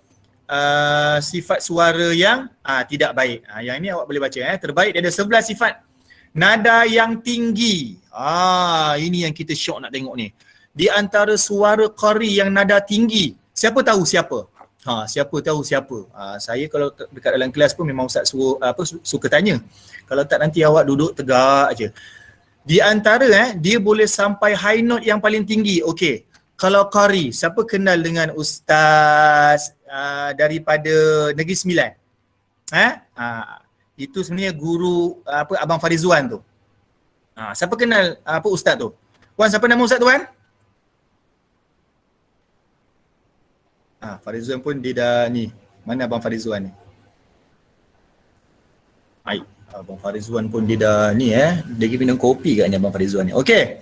sifat suara yang tidak baik. Yang ni awak boleh baca terbaik dia ada 11 sifat. Nada yang tinggi. Ini yang kita syok nak tengok ni. Di antara suara qari yang nada tinggi, siapa tahu siapa? Siapa tahu siapa? Saya kalau dekat dalam kelas pun memang ustaz suruh suka tanya. Kalau tak nanti awak duduk tegak aje. Di antara dia boleh sampai high note yang paling tinggi. Okey. Kalau qari, siapa kenal dengan ustaz daripada Negeri Sembilan? Itu sebenarnya guru Abang Farizwan tu. Siapa kenal ustaz tu? Wan, siapa nama ustaz tu, Wan? Farizwan pun dia dah ni. Mana Abang Farizwan ni? Abang Farizwan pun dia dah ni dia pergi minum kopi kat ni Abang Farizwan ni. Okey.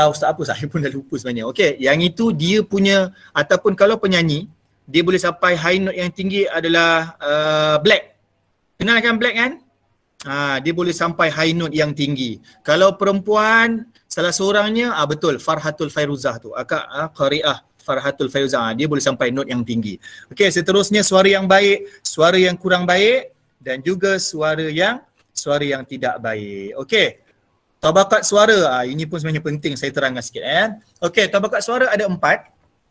Ustaz apa saya pun dah lupa sebenarnya. Okey, yang itu dia punya, ataupun kalau penyanyi dia boleh sampai high note yang tinggi adalah Black. Kenal kan Black kan? Dia boleh sampai high note yang tinggi. Kalau perempuan salah seorangnya betul Farhatul Fairuzah tu. Qari'ah Farhatul Fairuzah. Dia boleh sampai note yang tinggi. Okey, seterusnya suara yang baik, suara yang kurang baik dan juga suara yang tidak baik. Okey. Tabakat suara, ini pun sebenarnya penting saya terangkan sikit. Okey, tabakat suara ada 4.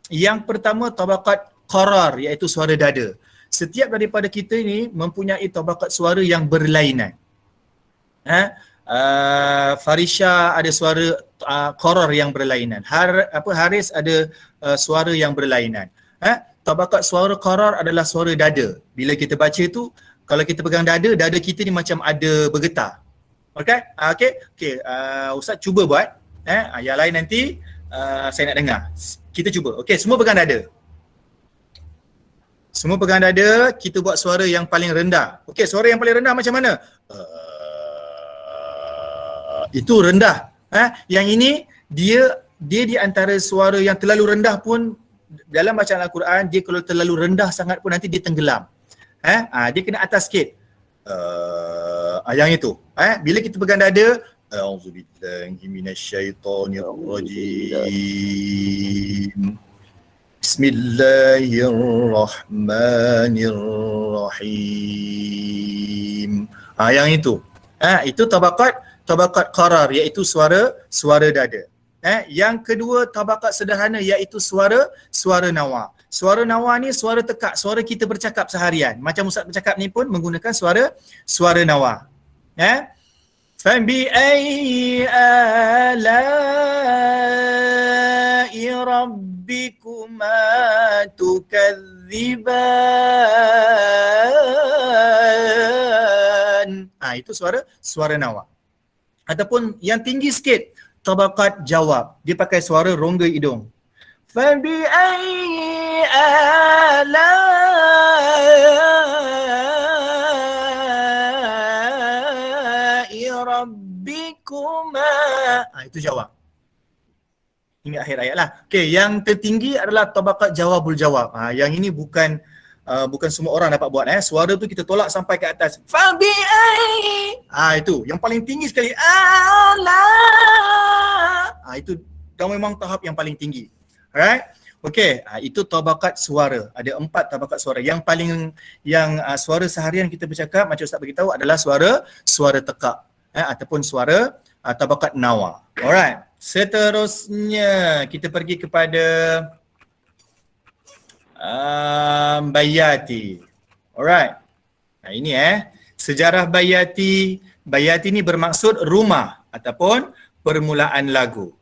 Yang pertama tabakat qarar, iaitu suara dada. Setiap daripada kita ini mempunyai tabakat suara yang berlainan. Farisha ada suara qarar yang berlainan. Haris ada suara yang berlainan. Tabakat suara qarar adalah suara dada. Bila kita baca tu, kalau kita pegang dada kita ni macam ada bergetar. Okey. Ustaz cuba buat. Yang lain nanti saya nak dengar. Kita cuba. Okey, semua pegang dada. Semua pegang dada, kita buat suara yang paling rendah. Okey, suara yang paling rendah macam mana? Itu rendah. Yang ini dia di antara suara yang terlalu rendah pun dalam bacaan Al-Quran, dia kalau terlalu rendah sangat pun nanti dia tenggelam. Dia kena atas sikit. Yang itu. Bila kita pegang dada, a'udzubillahi minasyaitonirrajim. Bismillahirrahmanirrahim. Yang itu. Itu tabakat qarar, iaitu suara dada. Yang kedua tabakat sederhana, iaitu suara nawa. Suara nawa ni suara tekak, suara kita bercakap seharian. Macam Ustaz bercakap ni pun menggunakan suara nawa. Fabi ayyi ala'i rabbikuma tukadziban. Itu suara nawa. Ataupun yang tinggi sikit, tabakat jawab. Dia pakai suara rongga hidung. Fabi ayyi ala'i rabbikuma. Itu jawab. Hingga akhir ayat lah. Okey, yang tertinggi adalah tabakat jawabul jawab. Yang ini bukan semua orang dapat buat. Suara tu kita tolak sampai ke atas. Fabi ayyi. Itu yang paling tinggi sekali. Itu dah memang tahap yang paling tinggi. Alright? Okey, itu tabakat suara. Ada 4 tabakat suara. Yang suara seharian kita bercakap, macam Ustaz beritahu, adalah suara tekak ataupun suara tabakat nawa. Alright. Seterusnya kita pergi kepada bayati. Alright. Ini sejarah bayati. Bayati ni bermaksud rumah ataupun permulaan lagu.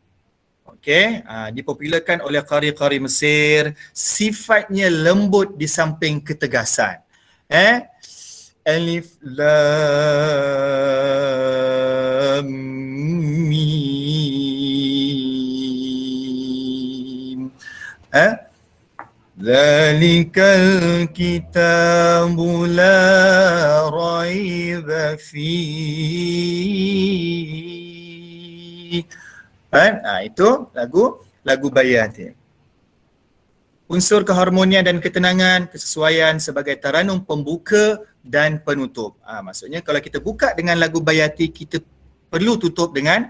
Okey, dipopularkan oleh qari-qari Mesir. Sifatnya lembut di samping ketegasan. Alif lam mim. Zalikal kitabu la raiba fihi. Itu lagu bayati. Unsur keharmonian dan ketenangan, kesesuaian sebagai taranum pembuka dan penutup. Maksudnya kalau kita buka dengan lagu bayati, kita perlu tutup dengan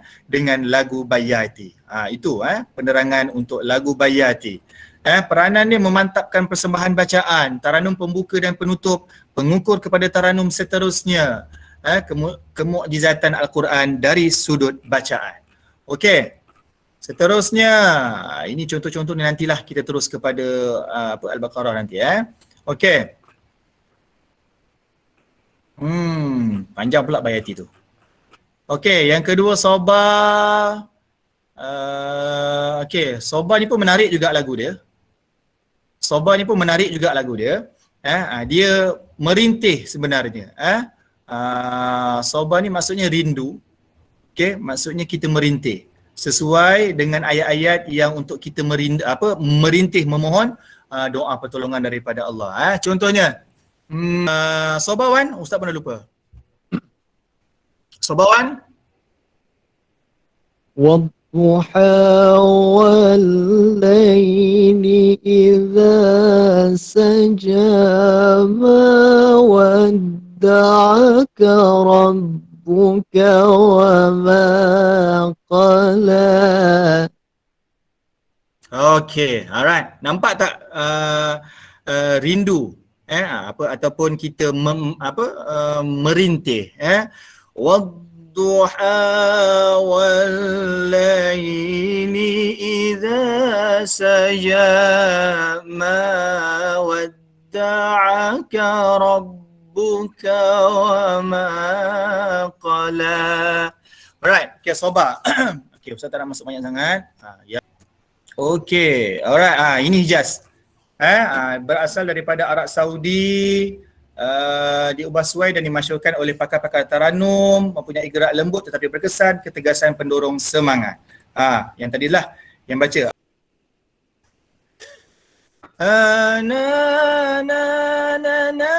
lagu bayati. Itu penerangan untuk lagu bayati. Peranan dia memantapkan persembahan bacaan, taranum pembuka dan penutup, pengukur kepada taranum seterusnya, kemukjizatan Al-Quran dari sudut bacaan. Okey. Seterusnya, ini contoh-contoh ni nantilah kita terus kepada Al-Baqarah nanti. Okey. Panjang pula bayati tu. Okey, yang kedua Soba. Okey, Soba ni pun menarik juga lagu dia. Soba ni pun menarik juga lagu dia. Dia merintih sebenarnya. Soba ni maksudnya rindu. Okey, maksudnya kita merintih. Sesuai dengan ayat-ayat yang untuk kita merintih memohon doa pertolongan daripada Allah. Contohnya, Sobawan, Ustaz pernah lupa. Sobawan? والضحى والليل إذا سجى ما ودعك ربك وما قلى. Okay, alright. Nampak tak rindu ataupun kita merintih والضحى والليل إذا سجى ما ودعك ربك وما قلى. Alright, okay, Soba. Okay, Ustaz tak nak masuk banyak sangat. Ya. Okay, alright. Ini Hijaz. Berasal daripada Arab Saudi, diubah suai dan dimasyhurkan oleh pakar-pakar taranum, mempunyai gerak lembut tetapi berkesan, ketegasan pendorong semangat. Yang tadilah yang baca. Na na na na na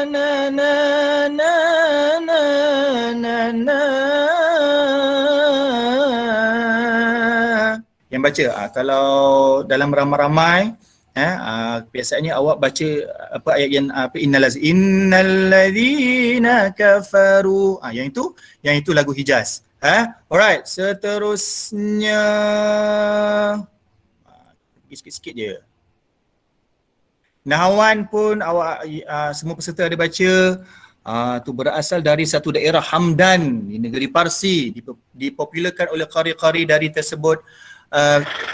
na na na na na na. Yang baca, kalau dalam ramai-ramai biasanya awak baca ayat yang innalladzina kafaru. Yang itu lagu Hijaz. Alright, seterusnya sikit-sikit je. Nahawan pun awak semua peserta ada baca. Tu berasal dari satu daerah Hamdan di negeri Parsi, dipopularkan oleh qari-qari dari tersebut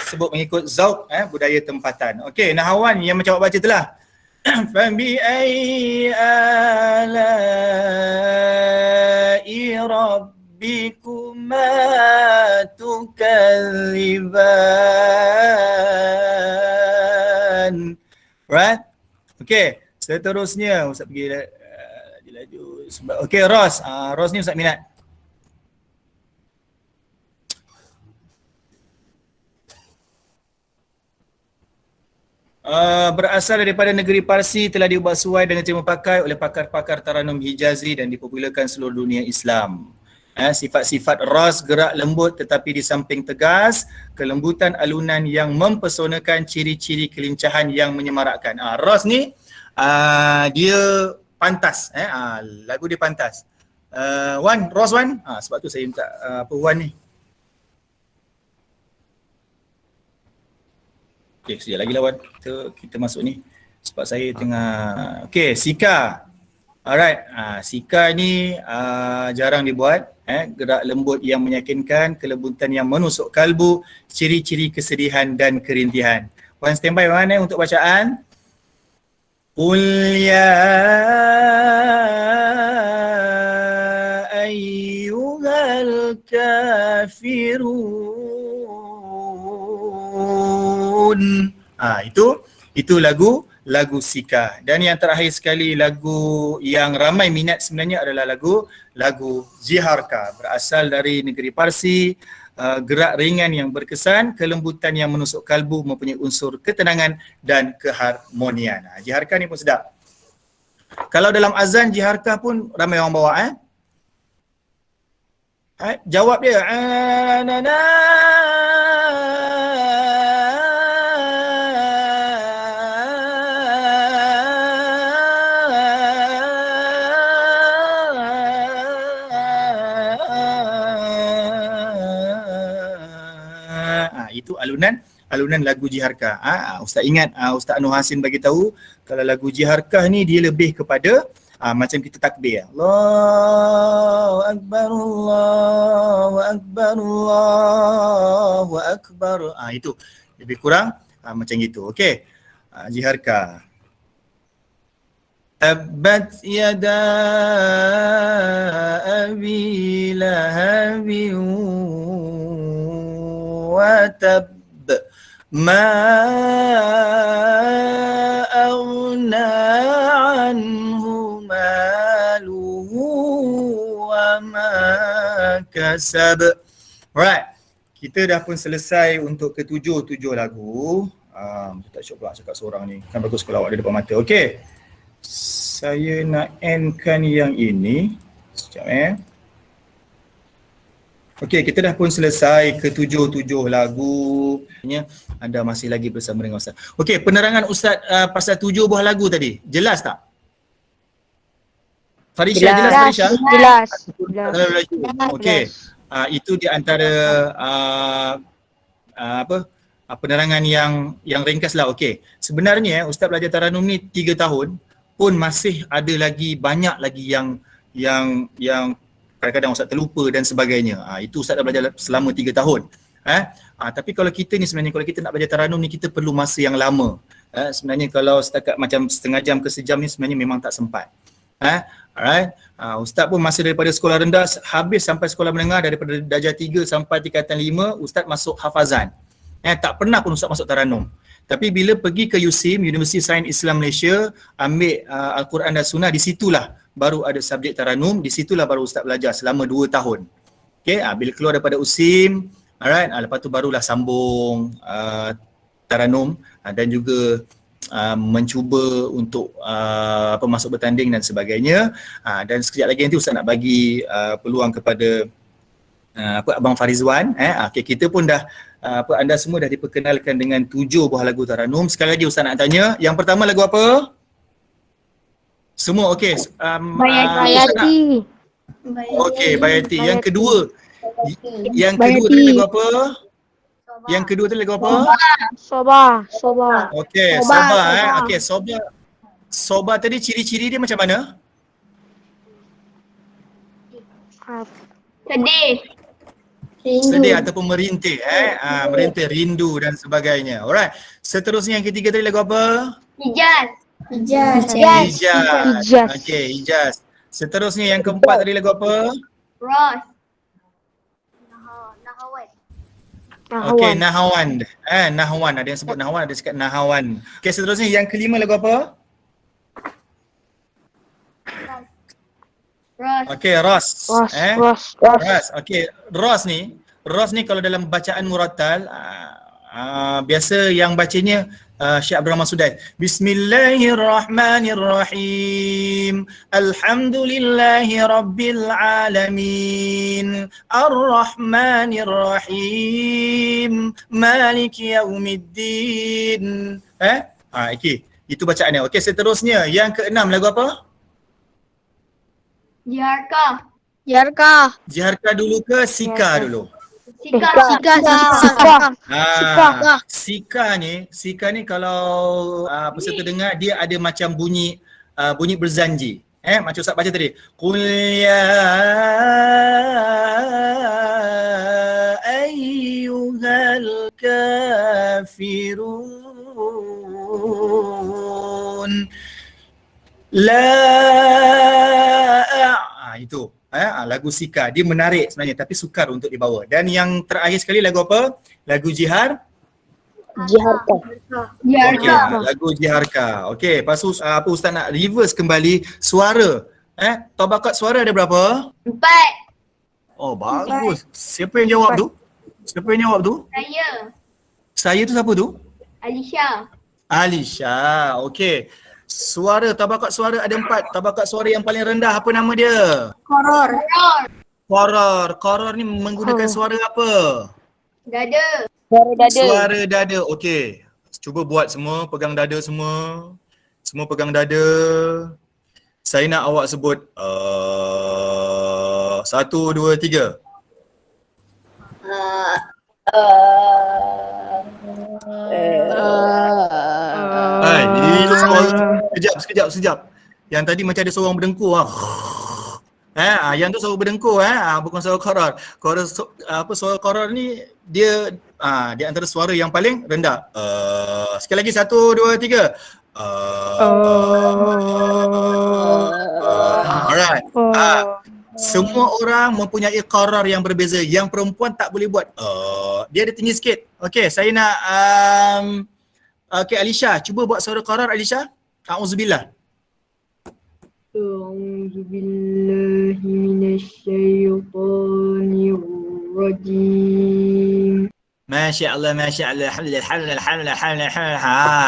sebut mengikut zauq budaya tempatan. Okey, Nahawan yang macam awak baca itulah. Fabi ayyi ala'i rabbikuma tukadziban. Right? Okey, seterusnya Ustaz pergi laju sebab okey, Ros. Ros ni Ustaz minat. Berasal daripada negeri Parsi, telah diubah suai dengan terima pakai oleh pakar-pakar taranum Hijazi dan dipopularkan seluruh dunia Islam. Sifat-sifat ras gerak lembut tetapi di samping tegas, kelembutan alunan yang mempesonakan, ciri-ciri kelincahan yang menyemarakkan. Ras ni dia pantas, lagu dia pantas. Wan, Ros Wan, sebab tu saya minta Wan ni. Okay, sekejap lagi lawan kita masuk ni sebab saya tengah. Okay, Sika. Alright, Sika ni jarang dibuat. Gerak lembut yang meyakinkan, kelembutan yang menusuk kalbu, ciri-ciri kesedihan dan kerintihan. Wan standby Wan untuk bacaan. Qul ya ayyuhal kafirun. Itu lagu Sika. Dan yang terakhir sekali, lagu yang ramai minat sebenarnya adalah lagu Jiharka, berasal dari negeri Parsi, gerak ringan yang berkesan, kelembutan yang menusuk kalbu, mempunyai unsur ketenangan dan keharmonian. Jiharka ni pun sedap. Kalau dalam azan Jiharka pun ramai orang bawa. Jawab dia. Itu alunan lagu Jiharka. Ustaz ingat, Ustaz Anwar Hasin bagi tahu kalau lagu Jiharka ni dia lebih kepada macam kita takbir. Allahu Akbar, Allahu Akbar, Allahu Akbar. Itu lebih kurang macam gitu. Okey. Jiharka. Tabbat yada abi lahabin wa tab ma aghna anhu maluhu wa ma kasab. Alright. Kita dah pun selesai untuk ketujuh lagu. Tak syok pula cakap seorang ni. Kan bagus kalau awak ada depan mata. Okey. Saya nak endkan yang ini. Sekejap Okey, kita dah pun selesai ketujuh lagu. Anda masih lagi bersama dengan Ustaz. Okey, penerangan Ustaz pasal 7 buah lagu tadi. Jelas tak? Farisha, jelas Farisha? Jelas. Okey. Itu di antara penerangan yang ringkas lah. Okey. Sebenarnya Ustaz belajar Taranum ni 3 tahun pun masih ada lagi banyak lagi yang kadang-kadang Ustaz terlupa dan sebagainya. Itu Ustaz dah belajar selama 3 tahun. Tapi kalau kita ni sebenarnya, kalau kita nak belajar Taranum ni, kita perlu masa yang lama. Sebenarnya kalau setakat macam setengah jam ke sejam ni sebenarnya memang tak sempat. Alright. Ustaz pun masa daripada sekolah rendah habis sampai sekolah menengah, daripada darjah 3 sampai tingkatan 5 Ustaz masuk hafazan. Tak pernah pun Ustaz masuk Taranum. Tapi bila pergi ke USIM, Universiti Sains Islam Malaysia, ambil Al-Quran dan Sunnah, di situlah baru ada subjek Taranum, di situlah baru Ustaz belajar selama 2 tahun. Okey, bila keluar daripada USIM, alright, lepas tu barulah sambung Taranum dan juga mencuba untuk masuk bertanding dan sebagainya. Dan sekejap lagi nanti Ustaz nak bagi peluang kepada Abang Farizwan. Okay, kita pun dah anda semua dah diperkenalkan dengan 7 buah lagu Taranum. Sekali lagi Ustaz nak tanya, yang pertama lagu apa? Semua okey. Bayati. Okey, Bayati. Yang kedua tadi lagu apa? Yang kedua tadi lagu apa? Soba. Okey, Soba. Okey, Soba. Soba tadi ciri-ciri dia macam mana? Sedih ataupun merintih, merintih, rindu dan sebagainya. Alright. Seterusnya yang ketiga tadi lagu apa? Hijaz. Okey, Hijaz. Seterusnya yang keempat tadi lagu apa? Ros. Okey, Nahawan. Nahawan. Ada yang sebut Nahawan, ada yang cakap Nahawan. Okey, seterusnya yang kelima lagu apa? Ros. Okey, Ros. Ros. Okey, Ros ni kalau dalam bacaan murattal biasa yang bacanya Syekh Abdul Rahman Sudaid. Bismillahirrahmanirrahim. Alhamdulillahi rabbil alamin. Ar-Rahmanirrahim. Maliki yaumiddin. Okey, itu bacaannya. Okey, seterusnya yang keenam lagu apa? Jiharka dulu ke Sika dulu? Sika ni kalau peserta dengar, dia ada macam bunyi berzanji. Macam Ustaz baca tadi. Qul ya ayyuhal kafirun itu lagu Sika. Dia menarik sebenarnya tapi sukar untuk dibawa. Dan yang terakhir sekali lagu apa? Lagu Jiharka. Okey, lagu Jiharka. Okey, lepas tu Ustaz nak reverse kembali suara. Tabakat suara ada berapa? 4. Oh, bagus. Siapa yang jawab tu? Saya tu siapa tu? Alisha. Okey. Suara, tabakat suara ada 4. Tabakat suara yang paling rendah apa nama dia? Koror ni menggunakan suara apa? Dada. Suara dada. Okey. Cuba buat semua, pegang dada semua. Semua pegang dada. Saya nak awak sebut 1, 2, 3. Sekejap. Yang tadi macam ada seorang berdengkur. Yang tu suara berdengkur, bukan suara koror. Suara koror ni dia di antara suara yang paling rendah. Sekali lagi 1, 2, 3. Alright. Semua orang mempunyai koror yang berbeza. Yang perempuan tak boleh buat. Dia ada tinggi sikit. Okey, saya nak Alisha, cuba buat suara koror Alisha. A'udzubillah. أعوذ بالله من الشيطان الرجيم. Masya Allah, alhamdulillah.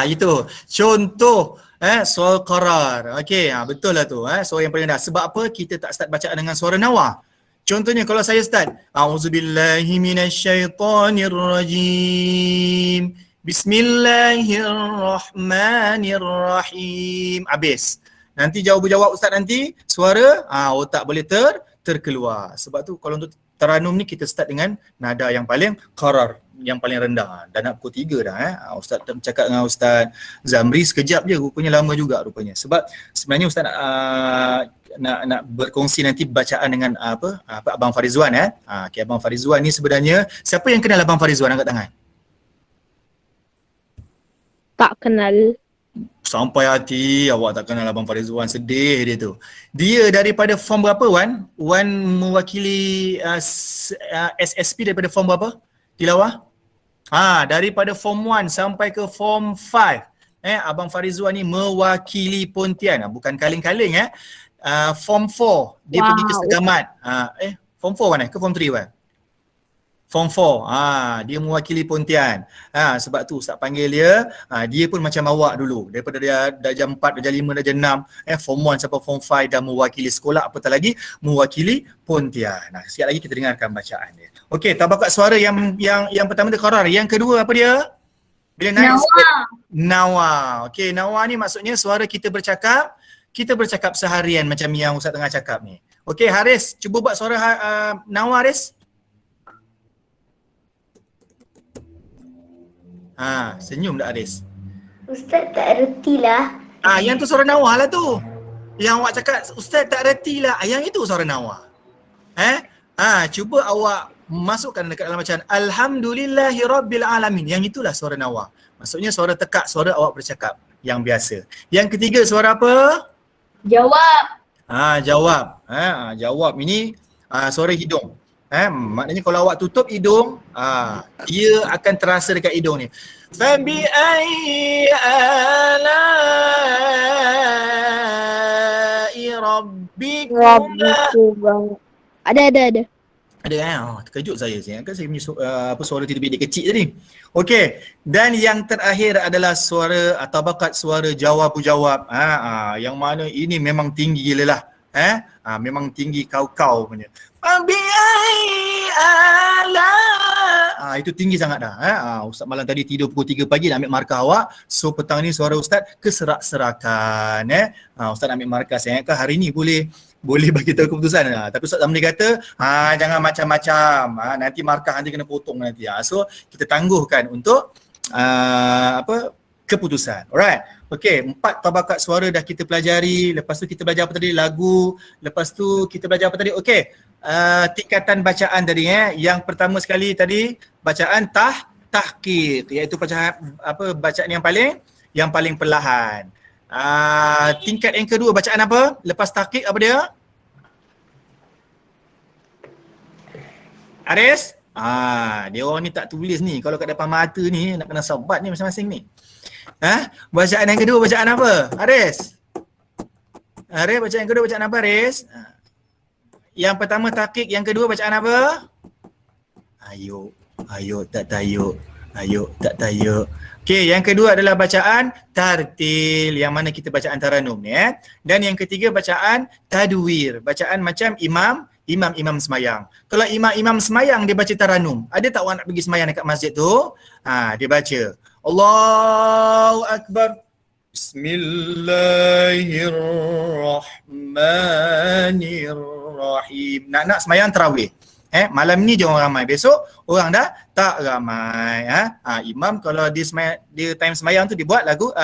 Itu contoh suara qarar. Okey, betul lah tu, suara yang paling rendah. Sebab apa kita tak start bacaan dengan suara nawa? Contohnya kalau saya start a'udzubillahi minasyaitonirrajim. Bismillahirrahmanirrahim. Habis. Nanti jawab ustaz nanti suara otak boleh terkeluar. Sebab tu kalau untuk taranum ni kita start dengan nada yang paling qarar, yang paling rendah. Dah nak pukul 3 dah Ustaz cakap dengan Ustaz Zamri sekejap je, rupanya lama juga rupanya. Sebab sebenarnya Ustaz nak berkongsi nanti bacaan dengan apa Abang Farizwan okay, Abang Farizwan ni sebenarnya, siapa yang kenal Abang Farizwan angkat tangan? Tak kenal. Sampai hati awak tak kenal Abang Farizwan, sedih dia tu. Dia daripada form berapa Wan? Wan mewakili SSP daripada form berapa? Tilawah? Daripada form 1 sampai ke form 5. Abang Farizwan ni mewakili Pontian. Bukan kaling-kaling form 4 dia pergi ke Segamat. Form 4 mana? Ke form 3 Wan? Form 4, dia mewakili Pontian. Sebab tu Ustaz panggil dia, dia pun macam awak dulu. Daripada dia darjah 4, darjah 5, darjah 6, form 1 sampai form 5 dah mewakili sekolah, apatah lagi mewakili Pontian. Sekejap lagi kita dengarkan bacaan dia. Okey, tabakat suara yang pertama tu qarar. Yang kedua apa dia? Bila naik nawa. Okey, nawa ni maksudnya suara kita bercakap seharian macam yang Ustaz tengah cakap ni. Okey, Haris, cuba buat suara nawa Haris. Senyum tak Aris? Ustaz tak reti lah. Yang tu suara nawah lah tu. Yang awak cakap Ustaz tak reti lah, yang itu suara nawah. Cuba awak masukkan dekat dalam bacaan Alhamdulillahirabbilalamin. Yang itulah suara nawah. Maksudnya suara tekak, suara awak bercakap yang biasa. Yang ketiga suara apa? Jawab. Jawab. Jawab ini suara hidung. Maknanya kalau awak tutup hidung, dia akan terasa dekat hidung ni. Fabi ayyi ala'i rabbikum. Ada. Ada terkejut saya kan saya punya suara tiba-tiba dia kecil tadi. Okey, dan yang terakhir adalah suara atau bakat suara jawab-jawab. Yang mana ini memang tinggi gila lah. Memang tinggi kau-kau punya. Itu tinggi sangat dah. Ustaz malam tadi tidur pukul 3 pagi nak ambil markah awak. So petang ni suara Ustaz keserak-serakan. Ustaz nak ambil markah. Saya ingatkan hari ni boleh bagi tahu keputusan. Tapi Ustaz Zamri kata, jangan macam-macam. Nanti markah nanti kena potong nanti. So kita tangguhkan untuk keputusan. Alright. Okey, 4 tabakat suara dah kita pelajari. Lepas tu kita belajar apa tadi? Lagu. Lepas tu kita belajar apa tadi? Okey. Tingkatan bacaan tadi Yang pertama sekali tadi bacaan tahqiq, iaitu bacaan yang paling perlahan. Tingkat yang kedua bacaan apa? Lepas tahqiq apa dia? Aris? Dia orang ni tak tulis ni. Kalau kat depan mata ni nak kena sabat ni masing-masing ni. Bacaan yang kedua bacaan apa? Aris? Bacaan yang kedua bacaan apa Aris? Yang pertama tahqiq, yang kedua bacaan apa? Ayo tak tayuk. Okey, yang kedua adalah bacaan tartil, yang mana kita bacaan taranum ni Dan yang ketiga bacaan tadwir, bacaan macam imam semayang. Kalau imam semayang dia baca taranum. Ada tak orang nak pergi semayang dekat masjid tu? Dia baca Allahu Akbar. Bismillahirrahmanirrahim. Nak semayang tarawih. Malam ni je orang ramai. Besok orang dah tak ramai. Imam kalau dia time semayang tu dia buat lagu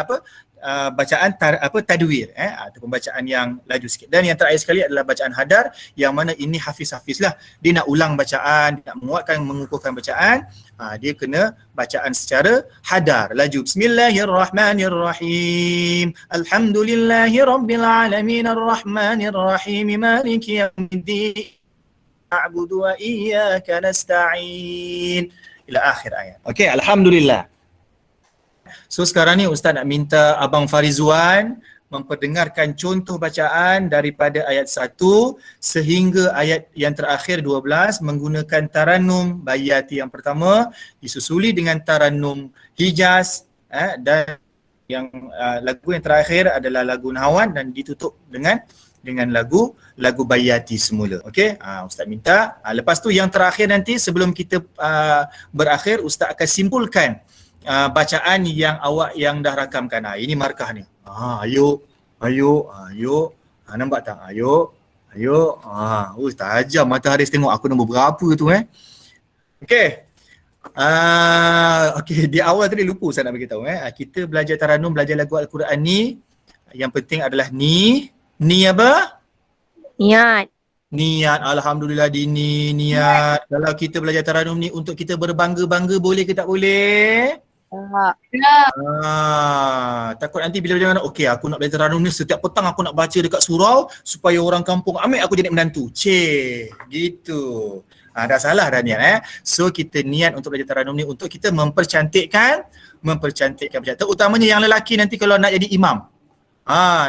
bacaan tadwir ataupun bacaan yang laju sikit. Dan yang terakhir sekali adalah bacaan hadar, yang mana ini hafiz lah. Dia nak ulang bacaan, dia nak mengukuhkan bacaan. Dia kena bacaan secara hadar, laju. Bismillahirrahmanirrahim. Alhamdulillahirabbilalamin arrahmanirrahim maliki yaumiddin. Na'budu wa iyyaka nasta'in. Ila akhir ayat. Okey, alhamdulillah. So sekarang ni Ustaz nak minta Abang Farizwan memperdengarkan contoh bacaan daripada ayat 1 sehingga ayat yang terakhir 12 menggunakan taranum bayati yang pertama disusuli dengan taranum Hijaz dan yang lagu yang terakhir adalah lagu Nahawan dan ditutup dengan lagu bayati semula. Okey, Ustaz minta lepas tu yang terakhir nanti sebelum kita berakhir Ustaz akan simpulkan bacaan yang awak yang dah rakamkan. Ini markah ni. Ayo. Nampak tak? Ayo. Tajam mata Haris tengok aku nombor berapa tu Okey. Okey, di awal tadi lupa saya nak beritahu kita belajar taranum, belajar lagu Al-Quran ni yang penting adalah ni apa? Niat. Niat. Alhamdulillah niat. Kalau kita belajar taranum ni untuk kita berbangga-bangga boleh ke tak boleh? Takut nanti bila jangan okey aku nak belajar taranum ni setiap petang aku nak baca dekat surau supaya orang kampung ambil aku jadi menantu. Gitu. Dah salah dah niat So kita niat untuk belajar taranum ni untuk kita mempercantikkan bacaan. Terutamanya yang lelaki nanti kalau nak jadi imam.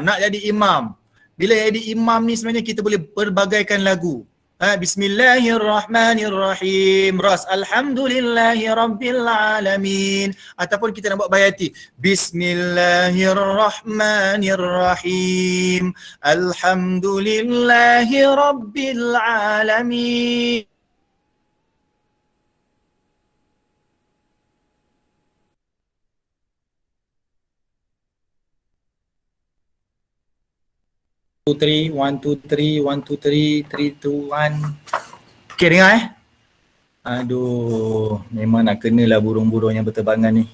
Nak jadi imam. Bila jadi imam ni sebenarnya kita boleh berbagaikan lagu. Bismillahirrahmanirrahim. Ras alhamdulillahirabbilalamin. Ataupun kita nak buat bayati. Bismillahirrahmanirrahim. Alhamdulillahirabbilalamin. One, two, three, 1, 2, 3, 3, 2, 1. Okay, dengar Aduh, memang nak kenalah burung-burung yang berterbangan ni.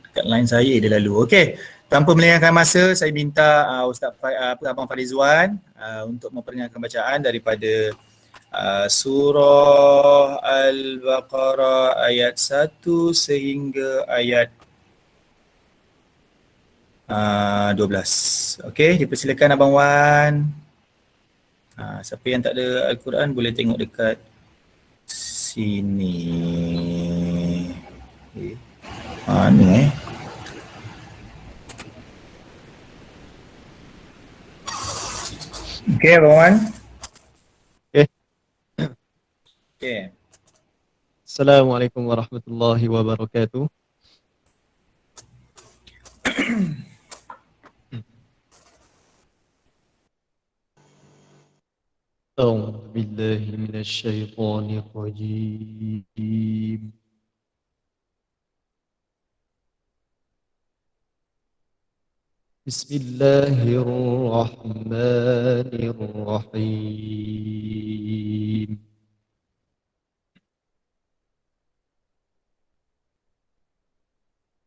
Dekat line saya dia lalu. Okay, tanpa melengahkan masa, saya minta Ustaz Abang Farizwan untuk memperingatkan bacaan daripada surah Al-Baqarah ayat 1 sehingga ayat 12. Okey, dipersilakan Abang Wan. Siapa yang tak ada Al-Quran boleh tengok dekat sini. Ni Okey, Abang Wan. Okey. Assalamualaikum warahmatullahi wabarakatuh. أعوذ بالله من الشيطان الرجيم بسم الله الرحمن الرحيم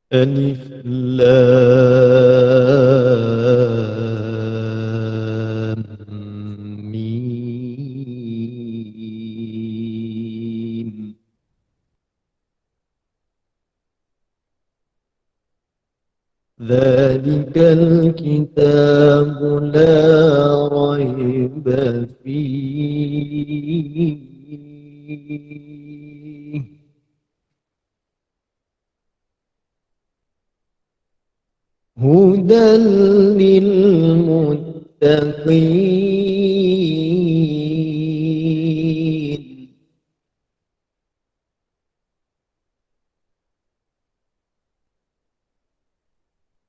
ألف لام ميم ذلك الكتاب لا ريب فيه هدى للمتقين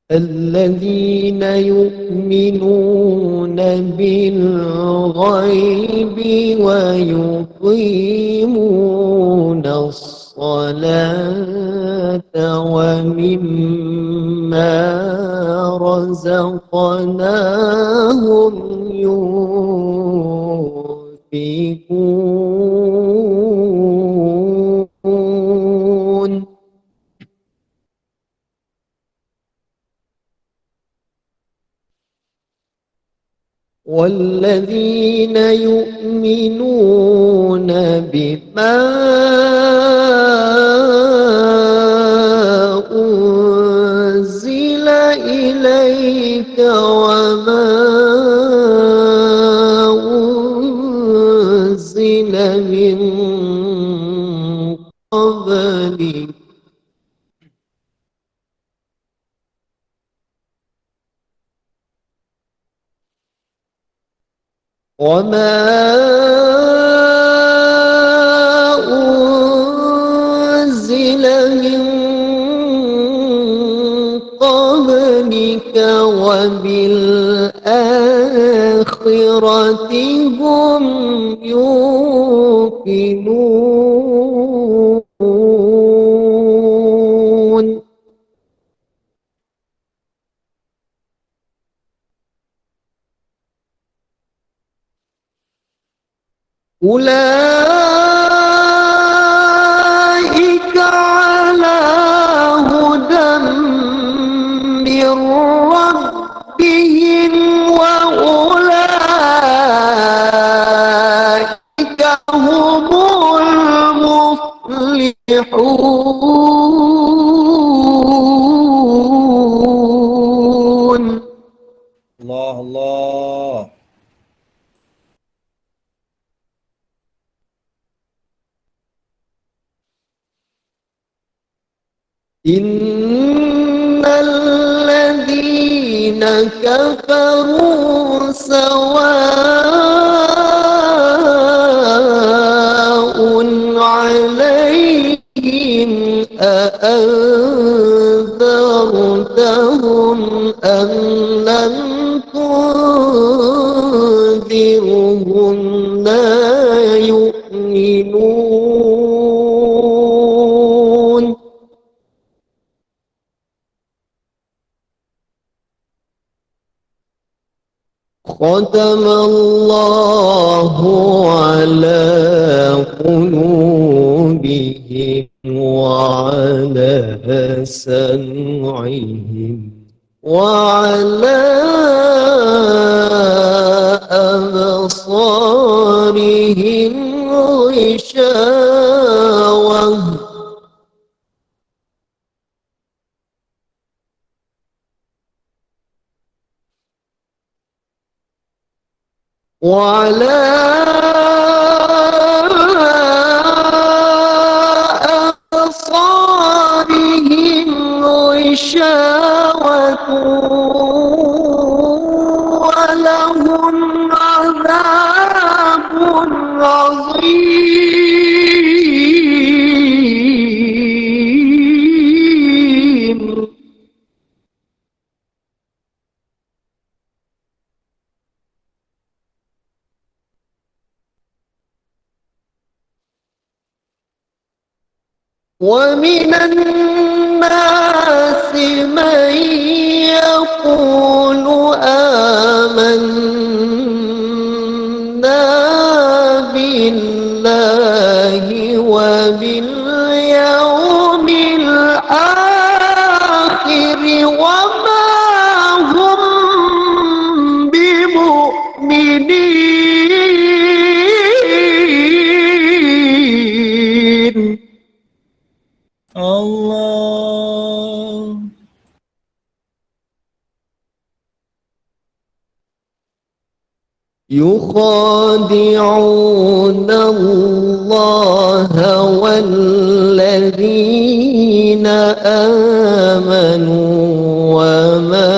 الذين يؤمنون بالغيب ويقيمون الصلاة ومما رزقناهم ينفقون والذين يؤمنون بما أنزل إليك وما أنزل من قبلك وما أنزل من قبلك وبالآخرة هم يوقنون أولئك على هدى من ربهم وأولئك هم المفلحون. الله الله. إن الذين كفروا سواء عليهم أأنذرتهم أم لم تنذرهم لا يؤمنون. ختم الله على قلوبهم وعلى سمعهم وعلى أبصارهم غشاوة وعلى أبصارهم غشاوة ولهم عذاب عظيم. ومن الناس من يقول آمنا بالله وباليوم الآخر وما هم بمؤمنين. Allah. يخادعون الله والذين آمنوا وما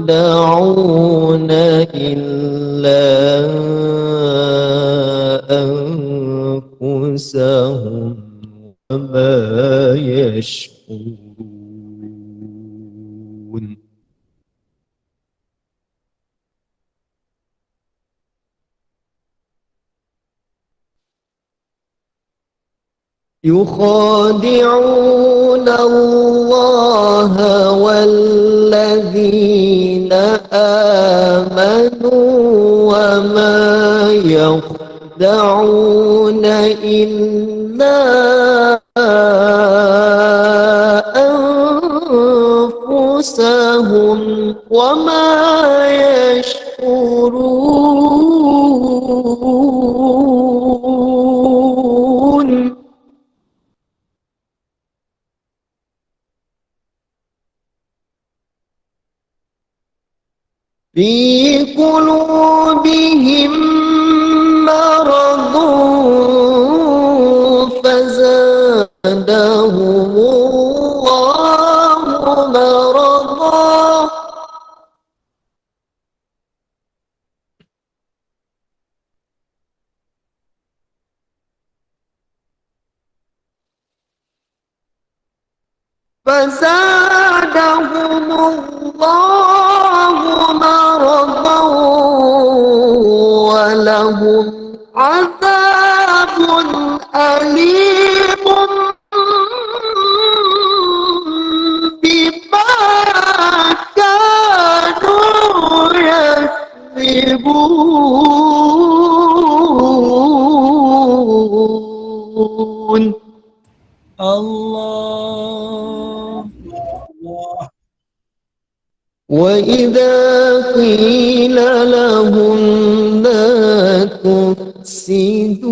يخدعون إلا أنفسهم وما يشعرون. يخادعون الله والذين آمنوا وما يخدعون إلا أنفسهم وما يشعرون. في قلوبهم مرض فزادهم الله مرضا فزادهم الله مرضا ولهم عذاب أليم بما كانوا يكذبون. Allah. Allah. وإذا قيل لهم لا تفسدوا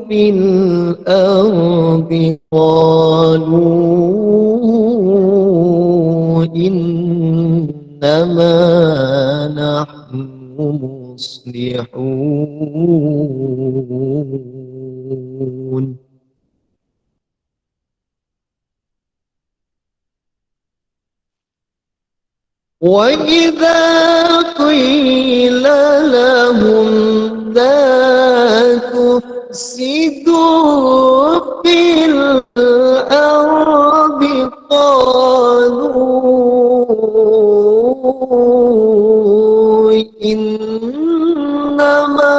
في الأرض قالوا إنما نحن مصلحون. وإذا قيل لهم لا تفسدوا في الأرض قالوا إنما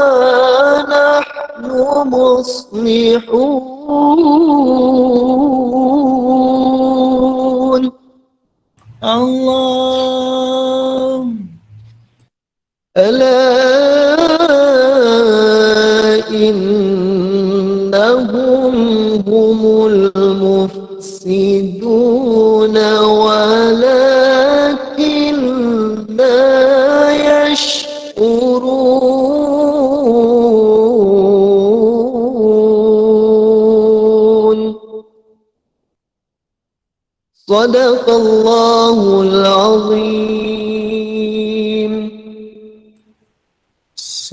نحن مصلحون. Allah. ألا إنهم هم المفسدون ولكن لا يشعرون. صدق الله العظيم.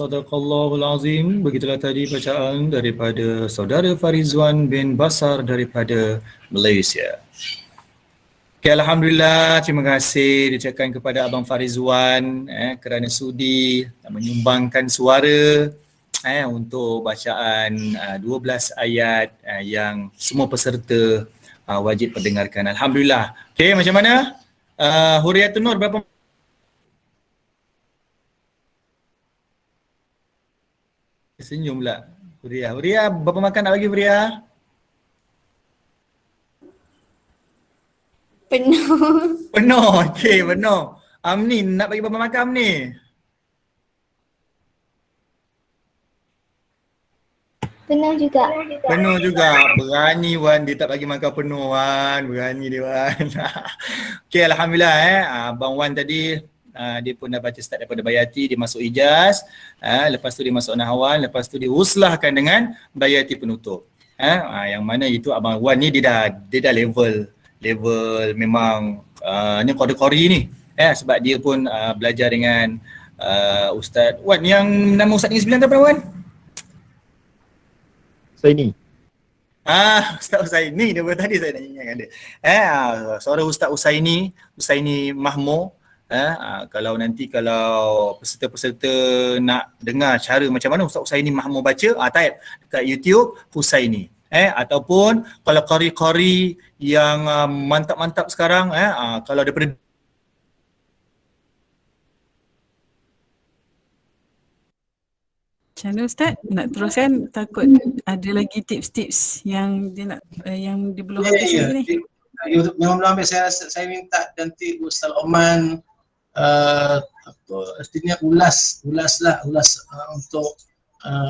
Sadaqallahul Azim. Begitulah tadi bacaan daripada saudara Farizwan bin Basar daripada Malaysia. Okay, Alhamdulillah, terima kasih diucapkan kepada Abang Farizwan kerana sudi menyumbangkan suara untuk bacaan 12 ayat yang semua peserta wajib pendengarkan. Alhamdulillah. Okay, macam mana? Huriatun Nur berapa? Senyum pula. Huria berapa makan nak bagi Huria? Penuh. Penuh. Okey, penuh. Amni nak bagi berapa makan Amni? Penuh juga. Penuh juga. Berani Wan, dia tak bagi makan penuh Wan. Berani dia Wan. Okey, Alhamdulillah Abang Wan tadi dia pun dah baca start daripada Bayati, dia masuk Ijaz, lepas tu dia masuk Nahwan, lepas tu dia uslahkan dengan Bayati penutup. Yang mana itu Abang Wan ni dia dah level memang ni qori ni. Sebab dia pun belajar dengan Ustaz Wan yang nama Ustaz ni sebenarnya apa Wan? Husaini. Ustaz Husaini, dia tadi saya nak ingatkan dia. Suara Ustaz Husaini Mahmud. Kalau peserta-peserta nak dengar cara macam mana Ustaz Husaini Mahmud baca, type dekat YouTube Husaini. Ataupun kalau qari-qari yang mantap-mantap sekarang, kalau daripada Macam mana Ustaz? Nak teruskan? Takut ada lagi tips-tips yang dia nak yang dia belum habis lagi ni. Memang belum habis. Saya minta nanti Ustaz Oman artinya ulas untuk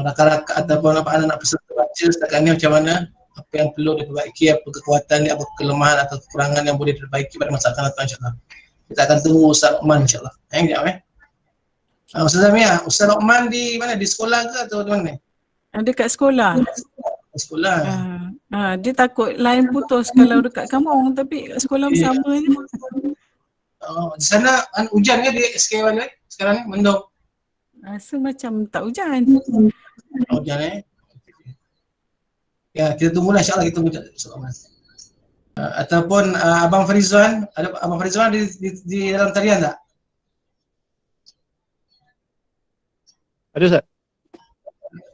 raka-raka ataupun apa anak peserta baca setakat ni macam mana, apa yang perlu diperbaiki, apa kekuatan dia, apa kelemahan atau kekurangan yang boleh diperbaiki pada masa akan datang insya-Allah. Kita akan tunggu Ustaz Oman insya-Allah. Ustaz Zamia, Ustaz Oman di mana? Di sekolah ke atau di mana? Dekat sekolah. Sekolah. Dia takut line putus kalau dekat kampung, tapi kat sekolah bersama je. Di sana hujan ke di SK1 ni? Sekarang ni mendung. Rasa macam tak hujan. Hujan Ya, kita tunggulah insya-Allah, kita tunggu Ustaz Oman. Ataupun Abang Farizwan, ada Abang Farizwan di dalam talian tak? Ada Ustaz?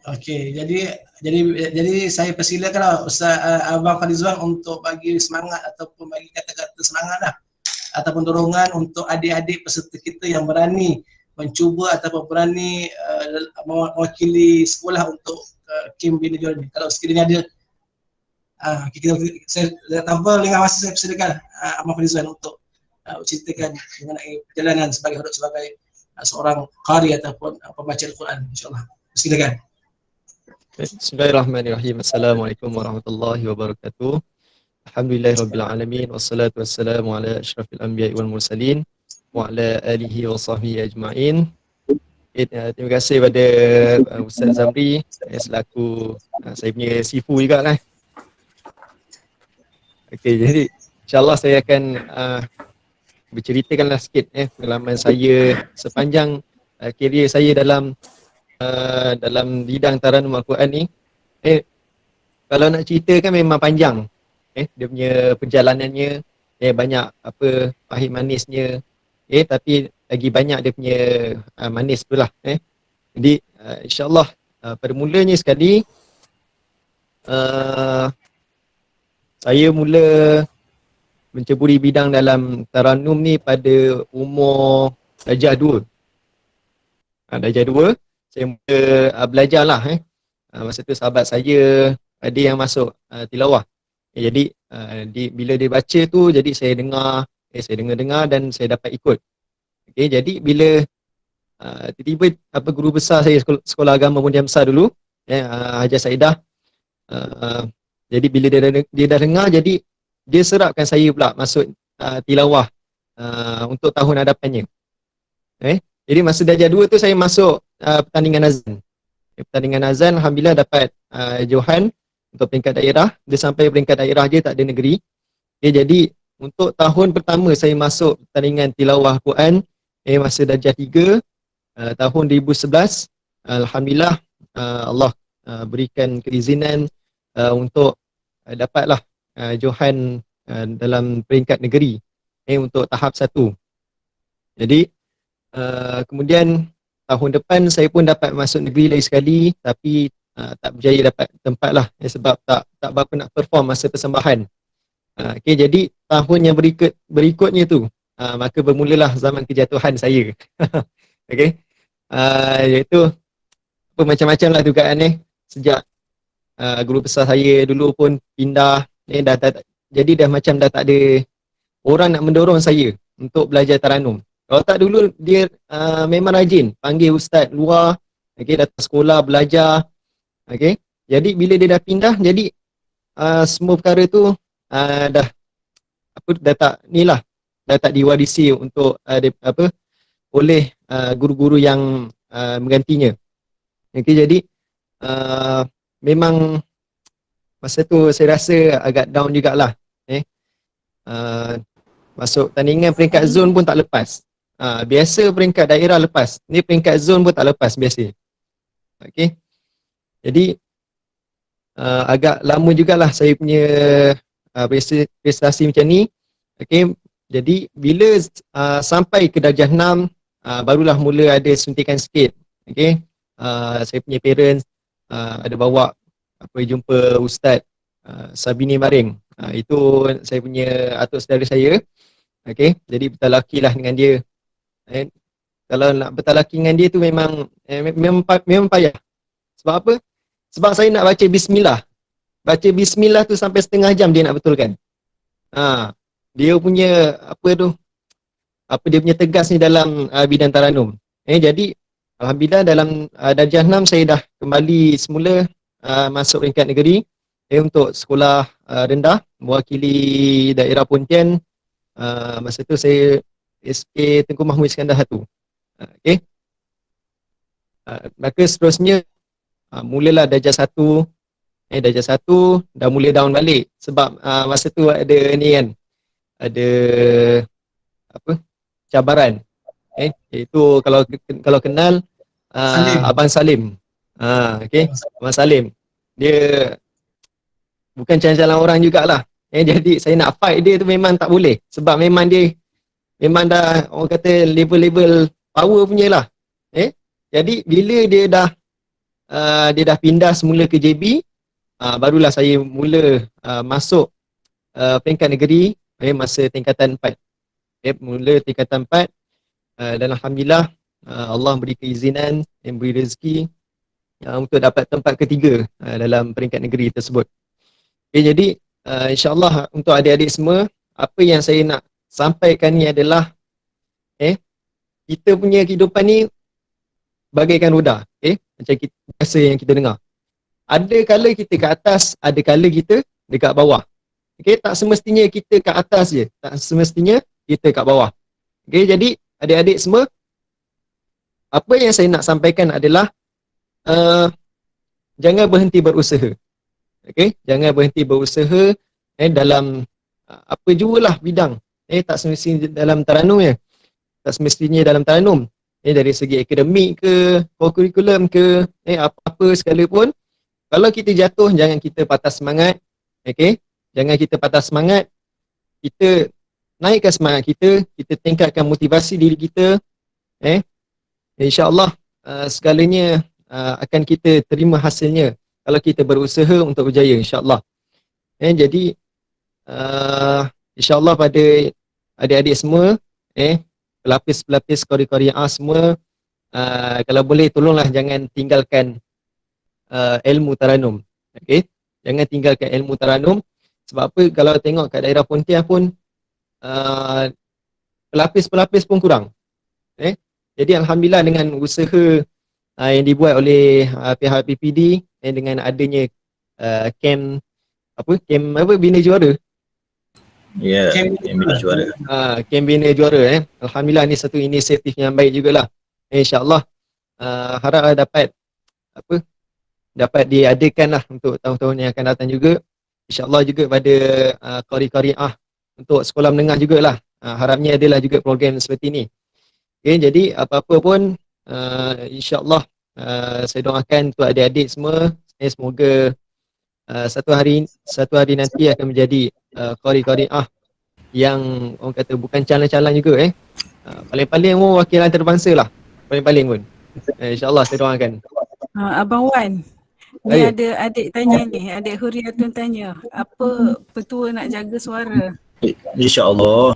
Okey, jadi saya persilakanlah Ustaz Abang Farizwan untuk bagi semangat ataupun bagi kata-kata semangatlah ataupun dorongan untuk adik-adik peserta kita yang berani mencuba ataupun berani mewakili sekolah untuk KIM Bina Juara ni. Kalau sekiranya ada saya tanpa lengah masa, saya persilakan Abang Farizwan untuk ceritakan mengenai perjalanan sebagai seorang qari ataupun pembaca Al-Quran, insyaAllah. Silakan. Bismillahirrahmanirrahim. Assalamualaikum warahmatullahi wabarakatuh. Alhamdulillahirrabbilalamin. Wassalatu wassalamu ala asyrafil anbiya'i wal mursalin wa ala alihi wa sahbihi ajma'in. Terima kasih pada Ustaz Zamri selaku saya punya sifu juga kan. Okey, jadi insyaAllah saya akan berceritakanlah sikit pengalaman saya sepanjang kerjaya saya dalam bidang taranum Al-Quran ni. Kalau nak ceritakan memang panjang dia punya perjalanannya, banyak apa pahit manisnya, tapi lagi banyak dia punya manis tu lah. Jadi insyaAllah pada mulanya sekali saya mula menceburi bidang dalam taranum ni pada umur darjah 2. Darjah 2 saya mula belajar lah. Masa tu sahabat saya ada yang masuk tilawah. Jadi bila dia baca tu, jadi saya dengar dan saya dapat ikut. Jadi bila tiba-tiba guru besar saya sekolah agama Mulia Besar dulu, Hajar Saidah, jadi bila dia dah dengar, jadi dia serapkan saya pula masuk tilawah untuk tahun hadapannya. Jadi masa darjah 2 tu saya masuk pertandingan azan. Pertandingan azan alhamdulillah dapat johan untuk peringkat daerah. Dia sampai peringkat daerah je, tak ada negeri. Jadi untuk tahun pertama saya masuk pertandingan tilawah Quran masa darjah 3 tahun 2011, alhamdulillah Allah berikan keizinan untuk dapatlah johan dalam peringkat negeri untuk tahap 1. Jadi kemudian tahun depan saya pun dapat masuk negeri lagi sekali, tapi tak berjaya dapat tempat lah sebab tak berapa nak perform masa persembahan. Jadi tahun yang berikutnya tu maka bermulalah zaman kejatuhan saya. Iaitu macam-macam lah dugaan sejak guru besar saya dulu pun pindah, jadi dah macam dah tak ada orang nak mendorong saya untuk belajar taranum. Kalau tak dulu dia memang rajin panggil ustaz luar, datang sekolah belajar. Jadi bila dia dah pindah, jadi semua perkara tu dah tak diwarisi untuk oleh guru-guru yang menggantinya. Jadi memang masa tu saya rasa agak down jugalah. Masuk tandingan peringkat zon pun tak lepas. Biasa peringkat daerah lepas, ni peringkat zon pun tak lepas biasa. Jadi agak lama jugalah saya punya prestasi macam ni. Jadi bila sampai ke darjah 6 barulah mula ada suntikan sikit. Saya punya parents ada bawa jumpa Ustaz Sabini Maring. Itu saya punya atuk saudara saya. Jadi bertalaki lah dengan dia. Kalau nak bertalaki dengan dia tu memang payah. Sebab apa? Sebab saya nak baca bismillah. Baca bismillah tu sampai setengah jam dia nak betulkan. Dia punya dia punya tegas ni dalam bidang taranum. Jadi alhamdulillah dalam darjah 6 saya dah kembali semula masuk peringkat negeri untuk sekolah rendah mewakili daerah Pontian. Masa tu saya SK Tengku Mahmud Iskandar 1. Maka seterusnya mulalah darjah 1. Darjah 1 dah mula down balik sebab masa tu ada ni kan, ada cabaran. Itu kalau kenal Salim. Abang Salim. Abang Salim. Dia bukan jalan-jalan orang jugalah. Jadi saya nak fight dia tu memang tak boleh sebab memang dia memang dah orang kata level-level power punya lah. Jadi bila dia dah dia dah pindah semula ke JB, barulah saya mula masuk peringkat negeri masa tingkatan 4. Mula tingkatan 4 dan alhamdulillah Allah beri keizinan dan beri rezeki untuk dapat tempat ketiga dalam peringkat negeri tersebut. Jadi insya-Allah untuk adik-adik semua, apa yang saya nak sampaikan ni adalah kita punya kehidupan ni bagaikan roda, macam biasa yang kita dengar. Ada kala kita ke atas, ada kala kita dekat bawah. Tak semestinya kita ke atas je, tak semestinya kita kat bawah. Jadi adik-adik semua, apa yang saya nak sampaikan adalah jangan berhenti berusaha. Jangan berhenti berusaha dalam apa jugalah bidang. Tak semestinya dalam Taranum ya. Tak semestinya dalam Taranum. Dari segi akademik ke, kurikulum ke, apa-apa sekalipun. Kalau kita jatuh, jangan kita patah semangat. Jangan kita patah semangat. Kita naikkan semangat kita tingkatkan motivasi diri kita. InsyaAllah segalanya akan kita terima hasilnya kalau kita berusaha untuk berjaya, insyaAllah. Jadi insyaAllah pada adik-adik semua, pelapis-pelapis Qori semua, kalau boleh tolonglah jangan tinggalkan ilmu Taranum. Jangan tinggalkan ilmu Taranum. Sebab apa, kalau tengok kat daerah Pontian pun pelapis-pelapis pun kurang. Jadi alhamdulillah dengan usaha yang dibuat oleh pihak PPD dengan adanya camp bina juara. Ya, camp bina juara. Camp bina juara. Alhamdulillah ni satu inisiatif yang baik jugalah. InsyaAllah harap dapat diadakan lah untuk tahun-tahun yang akan datang juga. InsyaAllah juga pada Qori-Qori'ah untuk sekolah menengah jugalah. Harapnya adalah juga program seperti ni. Jadi apa-apa pun insyaAllah saya doakan untuk adik-adik semua, semoga satu hari nanti akan menjadi Qori-Qori'ah yang orang kata bukan calon-calon juga paling-paling pun wakilan antarabangsa lah, paling-paling pun. InsyaAllah saya doakan. Abang Wan, ni ada adik tanya ni, adik Huriatun tanya, apa petua nak jaga suara? InsyaAllah.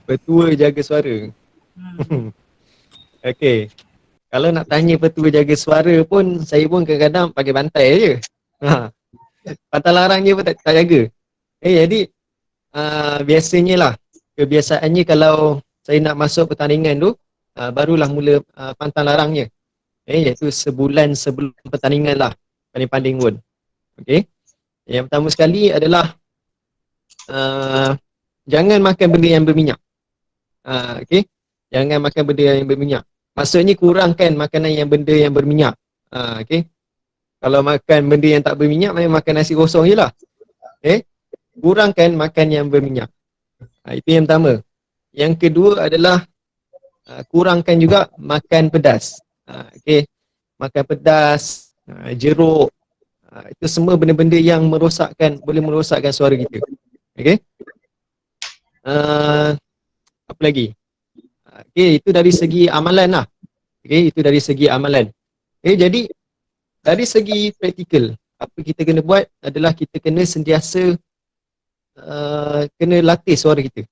Petua jaga suara. Okey. Kalau nak tanya petua jaga suara pun, saya pun kadang-kadang pakai bantai je. Pantai larang je pun tak jaga. Jadi biasanya lah, kebiasaannya kalau saya nak masuk pertandingan tu, barulah mula pantang larangnya. Iaitu sebulan sebelum pertandingan lah, paling-paling pun. Okey. Yang pertama sekali adalah jangan makan benda yang berminyak. Okey. Jangan makan benda yang berminyak. Maksudnya kurangkan makanan yang benda yang berminyak. Okey. Kalau makan benda yang tak berminyak, memang makan nasi kosong je lah. Kurangkan makan yang berminyak. Itu yang pertama. Yang kedua adalah kurangkan juga makan pedas. Okey. Makan pedas, jeruk. Itu semua benda-benda yang boleh merosakkan suara kita. Okey. Apa lagi? Okey, itu dari segi amalan lah. Okey, itu dari segi amalan. Jadi dari segi praktikal, apa kita kena buat adalah kita kena sentiasa kena latih suara kita.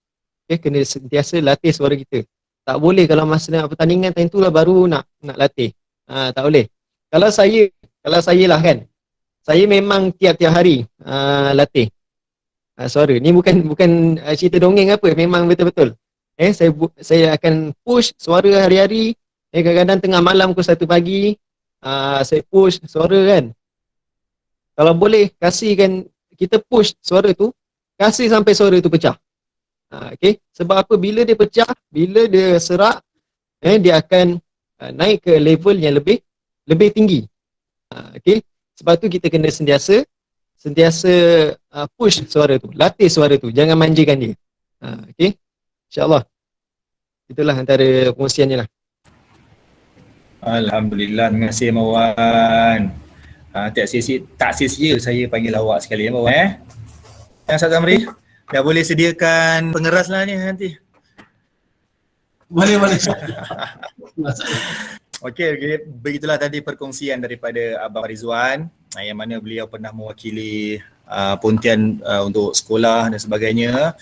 Kena sentiasa latih suara kita. Tak boleh kalau masa nak pertandingan time tu lah baru nak latih. Tak boleh. Kalau saya lah kan, saya memang tiap-tiap hari latih suara. Ni bukan cerita dongeng apa, memang betul-betul. Saya akan push suara hari-hari. Kadang-kadang tengah malam pukul 1 pagi saya push suara kan. Kalau boleh kasihkan kita push suara tu, kasih sampai suara tu pecah. Okey, sebab apa? Bila dia pecah, bila dia serak, dia akan naik ke level yang lebih tinggi. Okey, sebab tu kita kena sentiasa push suara tu, latih suara tu, jangan manjakan dia. Okey, insyaAllah itulah antara perkongsiannya lah. Alhamdulillah, terima kasih Mawan. Tak sia-sia saya panggil awak sekali Mawan. Yang Ustaz Amri, dah boleh sediakan pengeras lah ni nanti. Boleh. Okey, begitulah tadi perkongsian daripada Abang Rizwan yang mana beliau pernah mewakili Pontian untuk sekolah dan sebagainya.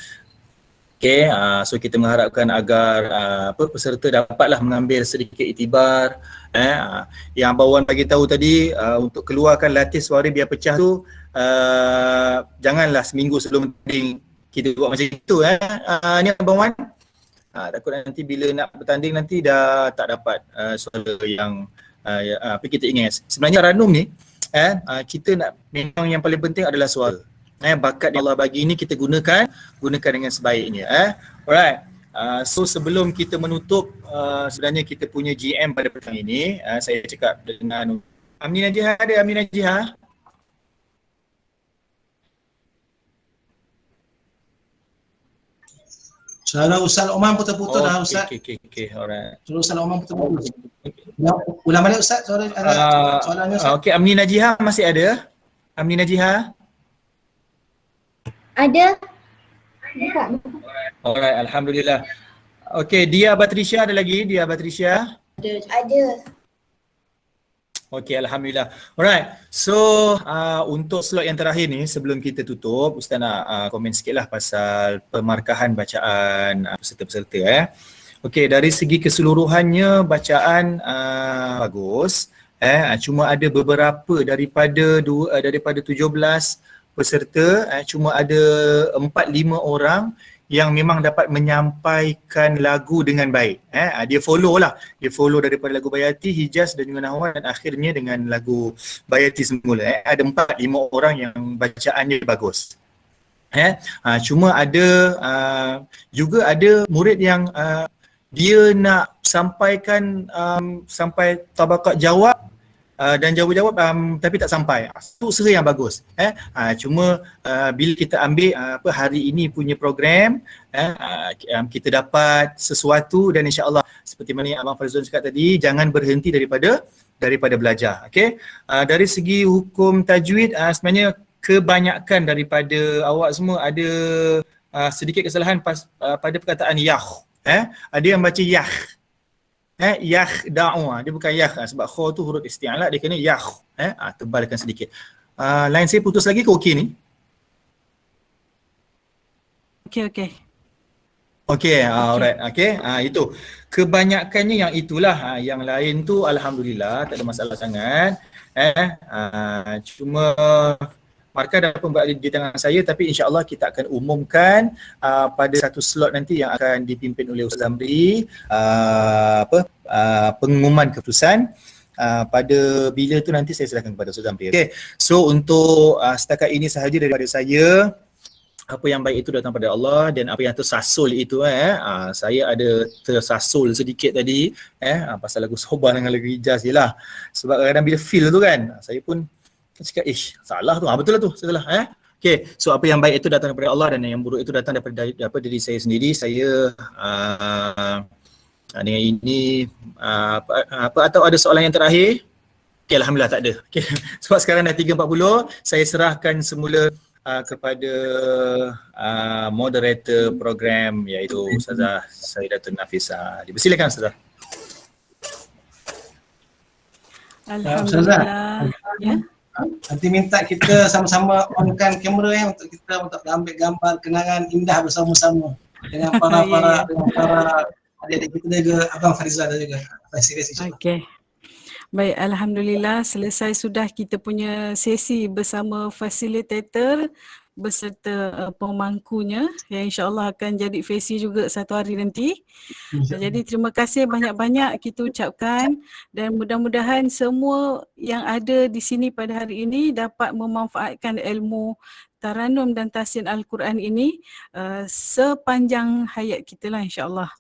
Okey, so kita mengharapkan agar peserta dapatlah mengambil sedikit iktibar. Yang Abang Wan bagi tahu tadi untuk keluarkan latih suara biar pecah tu, janganlah seminggu sebelum tanding kita buat macam itu. Ni Abang Wan. Takut nanti bila nak bertanding nanti dah tak dapat suara yang apa kita ingat. Sebenarnya Taranum ni kita nak, memang yang paling penting adalah suara. Bakat yang Allah bagi ini kita gunakan dengan sebaiknya. Alright. So sebelum kita menutup, sebenarnya kita punya GM pada petang ini, saya cakap dengan Amni Najihah. Ada Amni Najihah? Suara Ustaz Oman putus-putus dah Ustaz. Okey, alright. Suara Ustaz Oman putus-putus. Ulang balik Ustaz soalannya Ustaz. Okey, Amni Najihah masih ada? Amni Najihah? Ada. Alright, alhamdulillah. Okey, Dia Batrisha ada lagi? Dia Batrisha? Ada. Okey, alhamdulillah. Alright. So, untuk slot yang terakhir ni sebelum kita tutup, Ustaz nak komen sikitlah pasal pemarkahan bacaan peserta-peserta. Okey, dari segi keseluruhannya bacaan bagus. Cuma ada beberapa daripada 17 peserta, cuma ada 4-5 orang yang memang dapat menyampaikan lagu dengan baik. Dia follow daripada lagu Bayati, Hijaz dan juga Nahwan, dan akhirnya dengan lagu Bayati semula. Ada 4-5 orang yang bacaannya bagus. Cuma ada juga ada murid yang dia nak sampaikan sampai tabakat jawab dan jawab tapi tak sampai. Itu usaha yang bagus. Cuma bila kita ambil hari ini punya program, kita dapat sesuatu, dan insya-Allah seperti mana yang Abang Farizon cakap tadi, jangan berhenti daripada belajar. Okey. Dari segi hukum tajwid, sebenarnya kebanyakan daripada awak semua ada sedikit kesalahan pada perkataan yah. Ada yang baca yah. Yakhda'u, dia bukan yah, sebab kha tu huruf isti'ala, dia kena yah. Tebalkan sedikit. Line saya putus lagi ke okey ni? Okey, alright. Okey, itu kebanyakannya yang itulah. Yang lain tu alhamdulillah tak ada masalah sangat. Cuma markah dah pun berada di tangan saya, tapi insya-Allah kita akan umumkan pada satu slot nanti yang akan dipimpin oleh Ustaz Zamri, pengumuman keputusan pada bila tu nanti saya serahkan kepada Ustaz Zamri. Okey. So untuk setakat ini sahaja daripada saya. Apa yang baik itu datang pada Allah, dan apa yang tersasul itu saya ada tersasul sedikit tadi pasal lagu Sobar dengan lagu Hijaz je lah. Sebab kadang-kadang bila feel tu kan, saya pun cakap salah tu, betul lah tu, salah. Okay, so apa yang baik itu datang daripada Allah, dan yang buruk itu datang daripada diri saya sendiri. Saya dengan ini atau ada soalan yang terakhir? Okay, alhamdulillah tak ada. Okay. Sebab sekarang dah 3.40, saya serahkan semula kepada moderator program, iaitu Ustazah Saidatul Nafisah. Dipersilakan Ustazah. Alhamdulillah. Ya. Nanti minta kita sama-sama onkan kamera untuk kita ambil gambar kenangan indah bersama-sama dengan para adik-adik kita juga, Abang Farizal juga. Okey. Baik, alhamdulillah selesai sudah kita punya sesi bersama fasilitator beserta pemangkunya, yang insya-Allah akan jadi sesi juga satu hari nanti. Jadi terima kasih banyak-banyak kita ucapkan, dan mudah-mudahan semua yang ada di sini pada hari ini dapat memanfaatkan ilmu Taranum dan Tahsin Al-Quran ini sepanjang hayat kita lah, insya-Allah.